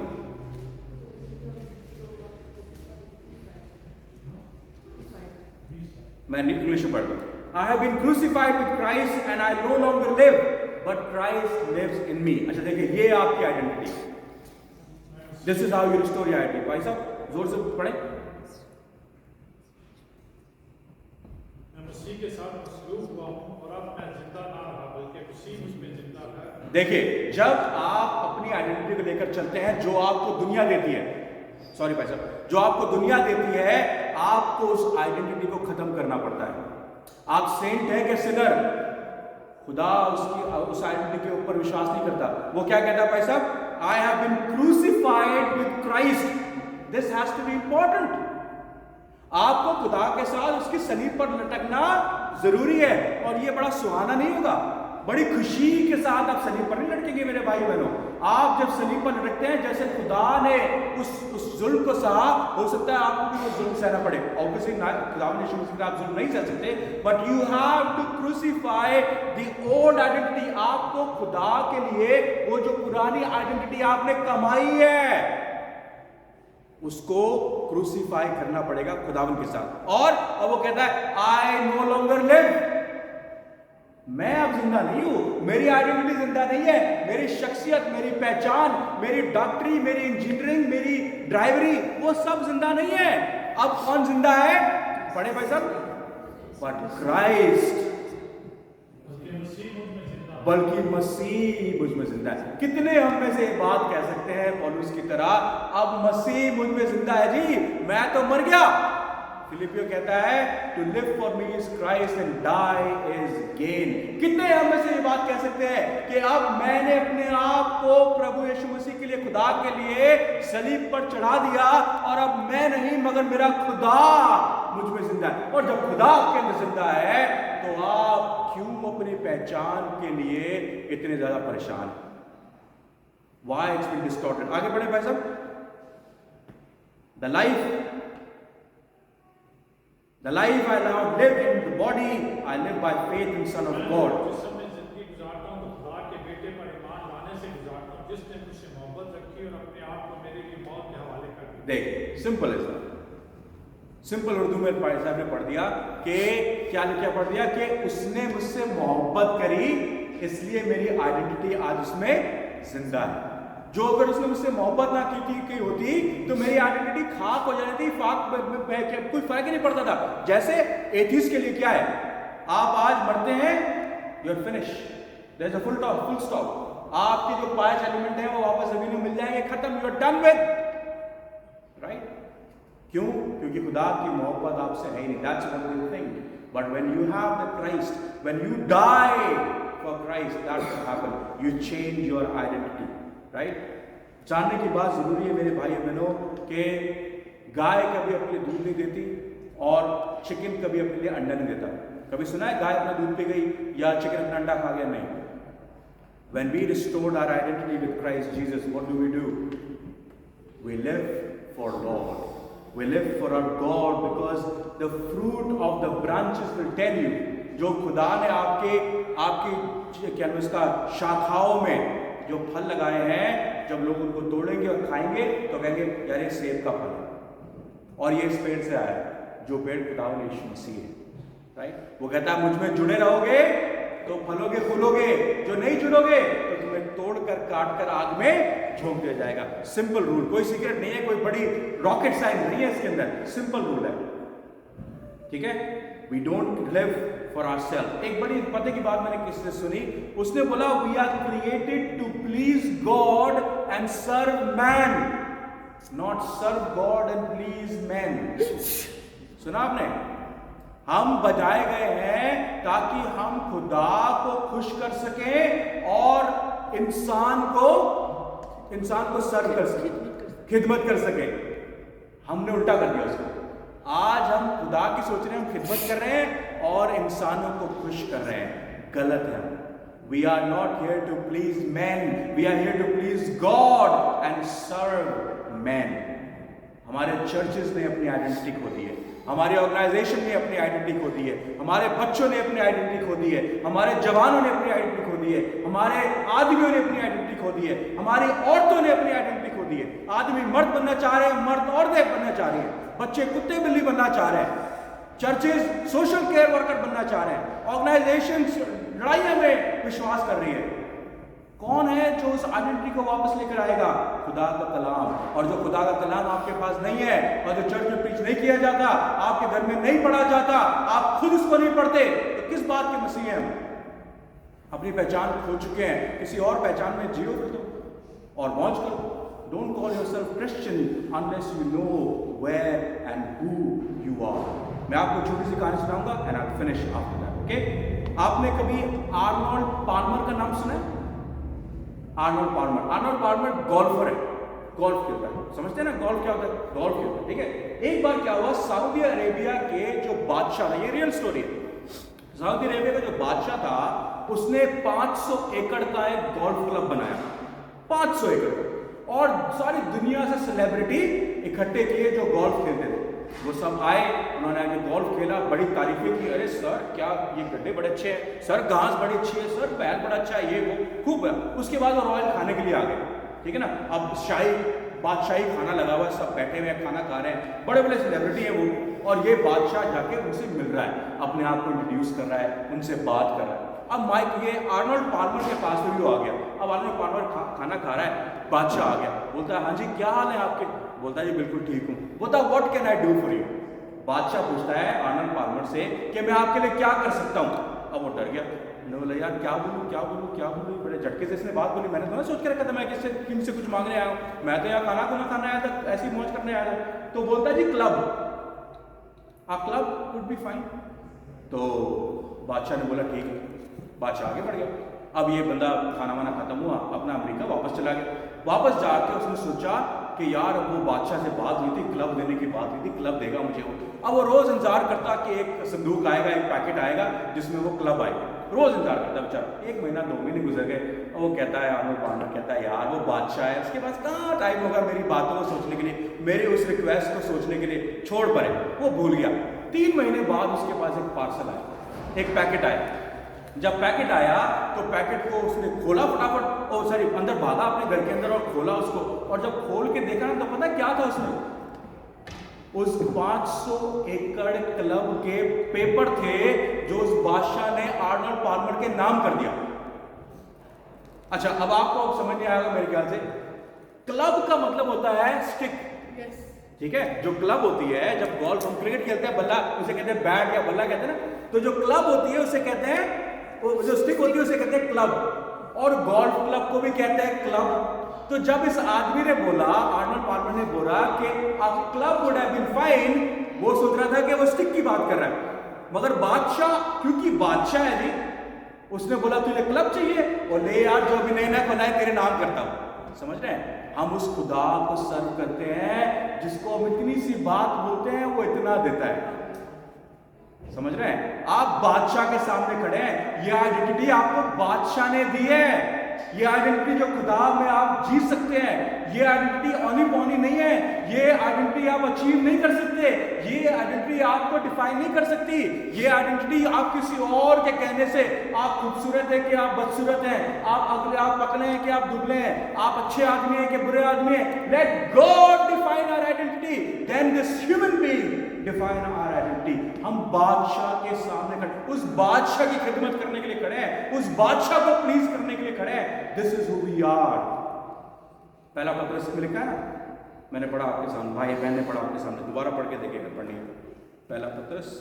मैं इंग्लिश में पढ़ रहा हूं। I have been crucified with Christ and I no longer live, but Christ lives in me। अच्छा देखिए, ये आपकी identity. This is how you restore your identity। भाई साहब जोर से पढ़े। मसीह के साथ मसलूब हुआ हूँ और अब मैं जिंदा ना रहा बल्कि मसीह मुझ में जिंदा है। देखिए, जब आप अपनी आइडेंटिटी को लेकर चलते हैं, जो आपको दुनिया देती है, सॉरी भाई साहब, जो आपको दुनिया देती है, आपको उस आइडेंटिटी को खत्म करना पड़ता है। आप सेंट है कि सिनर, खुदा उस आइडेंटिटी के ऊपर विश्वास नहीं करता। वो क्या कहता है भाई साहब? I have been crucified with Christ. This has to be important. आपको खुदा के साथ उसकी सलीब पर लटकना जरूरी है, और ये बड़ा सुहाना नहीं होगा? बड़ी खुशी के साथ आप सलीब पर नहीं लटकेंगे मेरे भाई बहनों। आप जब सलीब पर लटकते हैं, जैसे खुदा ने उस जुल्म को सहा, हो सकता है आपको भी वो जुल्म सहना पड़े। ऑब्वियसली खुदा ने आप जुल्म नहीं सह सकते, but you have to crucify the old identity. आपको खुदा के लिए वो जो पुरानी आइडेंटिटी आपने कमाई है, उसको क्रूसीफाई करना पड़ेगा खुदावन के साथ। और वो कहता है आई नो लॉन्गर लिव, मैं अब जिंदा नहीं हूं, मेरी आइडेंटिटी जिंदा नहीं है, मेरी शख्सियत, मेरी पहचान, मेरी डॉक्टरी, मेरी इंजीनियरिंग, मेरी ड्राइवरी, वो सब जिंदा नहीं है। अब कौन जिंदा है? पढ़े भाई साहब, बट क्राइस्ट, बल्कि मसीह मुझ में जिंदा है। कितने हम में से बात कह सकते हैं पौलुस की तरह, अब मसीह मुझ में जिंदा है जी, मैं तो मर गया। फिलिपियो कहता है to live for me is Christ and die is gain. कितने हम में से ये बात कह सकते हैं कि अब मैंने अपने आप को प्रभु यीशु मसीह के लिए, खुदा के लिए सलीब पर चढ़ा दिया, और अब मैं नहीं मगर मेरा खुदा मुझ में जिंदा है। और जब खुदा आपके अंदर जिंदा है, तो आप क्यों अपनी पहचान के लिए इतने ज्यादा परेशान हैं? Why it's been distorted? आगे बढ़े भाई साहब। The life I now live in the body, I live by faith in Son of God. जिस समय जिंदगी गुजारता हूँ तो खुदा के बेटे पर ईमान लाने से गुजारता हूँ, जिसने मुझसे मोहब्बत रखी और अपने आप को मेरे लिए मौत के हवाले कर दिया। देख, सिंपल है सर, सिंपल उर्दू में भाई साहब ने पढ़ दिया कि क्या पढ़ दिया कि उसने मुझसे मोहब्बत करी, इसलिए मेरी आइडेंटिटी आज उसमें जिंदा है। जो अगर उसने मुझसे मोहब्बत ना की होती तो मेरी आइडेंटिटी खाक हो जाती थी, कोई फर्क ही नहीं पड़ता था। जैसे एथीस्ट के लिए क्या है, आप आज मरते हैं, you are finish, there is a full stop. आपके जो 5 एलिमेंट हैं वो वापस जमीन में मिल जाएंगे, खत्म, you are done with, right? क्यों? क्योंकि खुदा की मोहब्बत आपसे है ही नहीं। That's one thing. But when you have the Christ, when you die for Christ, that's what happen, you change your identity, right? जानने की बात जरूरी है मेरे भाई बहनों कि गाय कभी अपने लिए दूध नहीं देती और चिकन कभी अपने लिए अंडा नहीं देता। कभी सुना है गाय अपना दूध पी गई या चिकन अपना अंडा खा गया? नहीं। When we restored our identity with Christ Jesus, what do? We live for Lord. We live for our God, because the fruit of the branches will tell you, जो खुदा ने आपकी क्या उसका शाखाओं में जो फल लगाए हैं, जब लोग उनको तोड़ेंगे और खाएंगे तो कहेंगे यार ये सेब का फल है, और ये इस पेड़ से आया है, जो पेड़ खुदावंद यीशु मसीह है, राइट? वो कहता है मुझ में जुड़े रहोगे तो फलोगे फूलोगे, जो नहीं जुड़ोगे तो तुम्हें तोड़कर काट कर आग में झोंक दिया जाएगा। सिंपल रूल, कोई सीक्रेट नहीं है, कोई बड़ी रॉकेट साइंस नहीं है इसके अंदर, सिंपल रूल है, ठीक है? We don't live for ourself. एक बड़ी पते की बात मैंने किसी से सुनी, उसने बोला we are created to please god and serve man, not serve god and please man. सुना आपने? हम बजाए गए हैं ताकि हम खुदा को खुश कर सकें और इंसान को सर्व कर सके, खिदमत कर सके। हमने उल्टा कर दिया उसको। आज हम खुदा की सोच रहे हैं, हम खिदमत कर रहे हैं और इंसानों को खुश कर रहे हैं। गलत है। We are not here to please man, we are here to please god and serve man. हमारे चर्चेस ने अपनी आइडेंटिटी खो दी है, हमारे ऑर्गेनाइजेशन ने अपनी आइडेंटिटी खो दी है, हमारे बच्चों ने अपनी आइडेंटिटी खो दी है, हमारे जवानों ने अपनी आइडेंटिटी खो दी है, हमारे आदमियों ने अपनी आइडेंटिटी खो दी है, हमारी औरतों ने अपनी आइडेंटिटी खो दी है। आदमी मर्द बनना चाह रहे हैं, मर्द औरतें बनना चाह रही है, बच्चे कुत्ते बिल्ली बनना चाह रहे हैं, चर्चेज सोशल केयर वर्कर बनना चाह रहे हैं, ऑर्गेनाइजेशन लड़ाइयों में विश्वास कर रही है। कौन है जो उस आइडेंटिटी को वापस लेकर आएगा? खुदा का कलाम। और जो खुदा का कलाम आपके पास नहीं है, और जो चर्च में प्रीच नहीं किया जाता, आपके घर में नहीं पढ़ा जाता, आप खुद उसको नहीं पढ़ते, तो किस बात के मसीह हैं हम? अपनी पहचान खो चुके हैं, किसी और पहचान में जियो फिर तो और मौज करो। Don't call yourself Christian unless you know where and who you are. मैं आपको छोटी सी कहानी सुनाऊंगा and I'll finish after that. Okay? आपने कभी आर्नोल्ड पाल्मर का नाम सुना है? आर्नोल्ड पाल्मर गोल्फर है, गोल्फ खेलता है। समझते हैं ना गोल्फ क्या होता है? गोल्फ खेलता है, ठीक है। एक बार क्या हुआ, सऊदी अरेबिया के जो बादशाह था, ये रियल स्टोरी है, सऊदी अरेबिया का जो बादशाह था उसने 500 एकड़ का एक गोल्फ क्लब बनाया, 500 एकड़, और सारी दुनिया से सेलिब्रिटी इकट्ठे किए जो गोल्फ खेलते थे। वो सब आए, उन्होंने आके गोल्फ खेला, बड़ी तारीफें की, अरे सर क्या ये गड्ढे बड़े अच्छे हैं, सर घास बड़ी अच्छी है, सर बैल बड़ा अच्छा है, ये वो खूब है। उसके बाद वो रॉयल खाने के लिए आ गए, ठीक है ना। अब बादशाही खाना लगा हुआ है, सब बैठे हुए हैं, खाना खा रहे हैं, बड़े बड़े सेलिब्रिटी हैं वो, और ये बादशाह जाके उनसे मिल रहा है, अपने आप को इंट्रोड्यूस कर रहा है, उनसे बात कर रहा है। अब माइक ये आर्नोल्ड पाल्मर के पास में भी आ गया। अब आर्नोल्ड पाल्मर खाना खा रहा है, बादशाह आ गया, बोलता है हाँ जी क्या हाल है आपके? बोलता है जी बिल्कुल ठीक हूँ। बोलता है what can I do for you? बादशाह पूछता है आर्नोल्ड पाल्मर से कि मैं आपके लिए क्या कर सकता हूँ? अब वो डर गया, बोला यार क्या बोलूँ, बड़े झटके से इसने बात बोली। मैंने तो ना सोच के रखा था मैं किससे कुछ मांगने आया हूँ, मैं तो यहाँ खाना खाने आया था, ऐसी मौज करने आया था। तो बोलता है जी club, a club would be fine. तो बादशाह ने बोला ठीक है, बादशाह आगे बढ़ गया। अब ये बंदा खाना वाना खत्म हुआ, अपना अमेरिका वापस चला गया। वापस जाके उसने सोचा कि यार वो बादशाह से बात हुई थी, क्लब देने की बात हुई थी, क्लब देगा मुझे वो। अब वो रोज इंतजार करता कि एक संदूक आएगा, एक पैकेट आएगा जिसमें वो क्लब आएगा, रोज इंतजार करता बेचारा। 1 महीना 2 महीने गुजर गए, और वो कहता है आर्नोल्ड पाल्मर कहता है यार वो बादशाह है, उसके पास कहाँ टाइम होगा मेरी बातों को सोचने के लिए, मेरे उस रिक्वेस्ट को सोचने के लिए, छोड़ पड़े, वो भूल गया। 3 महीने बाद उसके पास एक पार्सल आया, एक पैकेट आया। जब पैकेट आया तो पैकेट को उसने खोला फटाफट, और सॉरी अंदर भागा अपने घर के अंदर और खोला उसको, और जब खोल के देखा ना तो पता क्या था उसमें? उस 500 एकड़ क्लब के पेपर थे जो उस बादशाह ने आर्नोल्ड पाल्मर के नाम कर दिया। अच्छा अब आपको समझ नहीं आएगा मेरे ख्याल से, क्लब का मतलब होता है स्टिक, ठीक है। जो क्लब होती है, जब गोल्फ हम क्रिकेट खेलते हैं, बल्ला उसे कहते हैं बैट या बल्ला कहते हैं ना, तो जो क्लब होती है उसे कहते हैं, जो स्टिक होती है उसे कहते हैं क्लब, और गोल्फ क्लब को भी कहते हैं क्लब। तो जब इस आदमी ने बोला, आर्नोल्ड पाल्मर ने बोला कि club would have been fine, वो सोच रहा था कि वो स्टिक की बात कर रहा है, मगर बादशाह, क्योंकि बादशाह है जी, उसने बोला तुझे क्लब चाहिए, और ले यार जो भी नया बनाए तेरे नाम करता हूं। समझ रहे हैं? हम उस खुदा को सर्व करते हैं जिसको हम इतनी सी बात बोलते हैं वो इतना देता है। समझ रहे हैं? आप बादशाह के सामने खड़े हैं, ये आइडेंटिटी आपको बादशाह ने दी है, ये आइडेंटिटी जो खुदा में आप जी सकते हैं, ये आइडेंटिटी औनी पौनी नहीं है, ये आइडेंटिटी आप अचीव नहीं कर सकते, ये आइडेंटिटी आपको डिफाइन नहीं कर सकती, ये आइडेंटिटी आप किसी और के कहने से, आप खूबसूरत है कि आप बदसूरत हैं, आप पतले हैं कि आप दुबले हैं, आप अच्छे आदमी हैं कि बुरे आदमी हैं, let god define our identity, then this human being define our identity. हम बादशाह के सामने खड़े, उस बादशाह की खिदमत करने के लिए खड़े हैं, उस बादशाह को प्लीज करने के लिए खड़े हैं। This is who we are. पहला पत्रस में लिखा है ना, मैंने पढ़ा आपके सामने, भाई बहन ने पढ़ा आपके सामने, दोबारा पढ़ के देखिएगा, पढ़नी है। पहला पत्रस,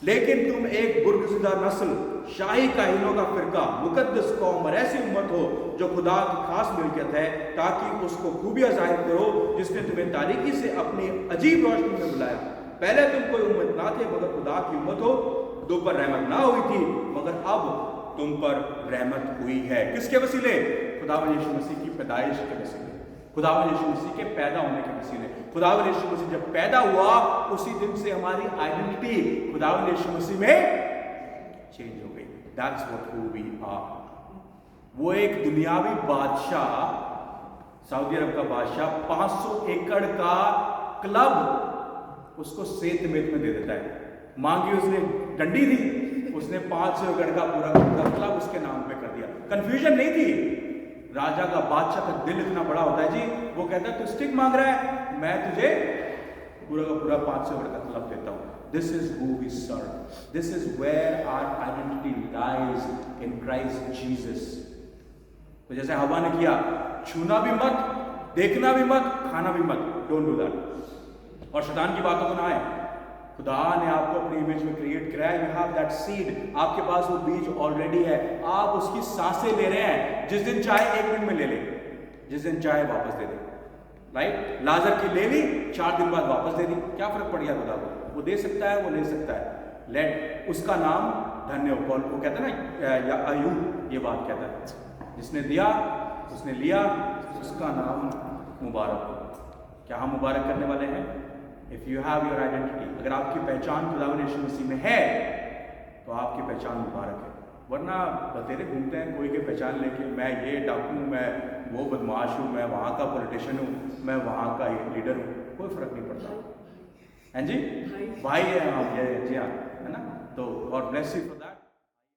लेकिन तुम एक बुर्गज़िदा नस्ल, शाही काहिनों का फिरका, मुकद्दस कौम और ऐसी उम्मत हो जो खुदा की खास मिल्कियत है, ताकि उसको खूबियां जाहिर करो जिसने तुम्हें तारीकी से अपनी अजीब रोशनी में बुलाया। पहले तुम कोई उम्मत ना थे मगर खुदा की उम्मत हो, तुम पर रहमत ना हुई थी मगर अब तुम पर रहमत हुई है। किसके वसीले? खुदावंद यीशु मसीह की पैदाइश के वसीले, खुदावंद यीशु मसीह के पैदा होने के वसीले। खुदावंद यीशु मसीह जब पैदा हुआ उसी दिन से हमारी आइडेंटिटी खुदावंद यीशु मसीह में चेंज हो गई। That's what who we are. वो एक दुनियावी बादशाह, सऊदी अरब का बादशाह 500 एकड़ का क्लब उसको सेत मेत में दे देता है। मांगी उसने डंडी दी, उसने 500 एकड़ का पूरा क्लब उसके नाम पे कर दिया। कंफ्यूजन नहीं थी, राजा का, बादशाह का दिल इतना बड़ा होता है जी, वो कहता है तू स्टिक मांग रहा है, मैं तुझे पूरा का पूरा 500 एकड़ का क्लब देता हूं। This is who we serve. This is where our identity lies in Christ Jesus. तो जैसे हवा ने किया, छूना भी मत, देखना भी मत, खाना भी मत, डोंट डू दैट। और शैतान की बातों को ना आए। खुदा ने आपको अपनी इमेज में क्रिएट कराया, यू हैव दैट सीड, आपके पास वो बीज ऑलरेडी है, आप उसकी सांसें ले रहे हैं। जिस दिन चाहे 1 मिनट में ले लें, जिस दिन चाहे वापस दे दें, राइट? लाजर की ले ली, 4 दिन बाद वापस दे दी, क्या फर्क पड़ गया खुदा को? वो दे सकता है, वो ले सकता है। लेट उसका नाम धन्य हो। कॉल वो कहता है ना, या अयूब ये बात कहता है, जिसने दिया उसने लिया, उसका नाम मुबारक हो। क्या हम मुबारक करने वाले हैं? If you have your identity, अगर आपकी पहचान खुदावंद यीशु मसीह में है तो आपकी पहचान मुबारक है। वरना बतेरे घूमते हैं कोई के पहचान लेके, मैं ये डाकू हूँ, मैं वो बदमाश हूँ, मैं वहाँ का पॉलिटिशियन हूँ, मैं वहाँ का लीडर हूँ, कोई फर्क नहीं पड़ता। हैं जी, भाई है हम, ये जी हाँ, है ना? तो God bless you for that.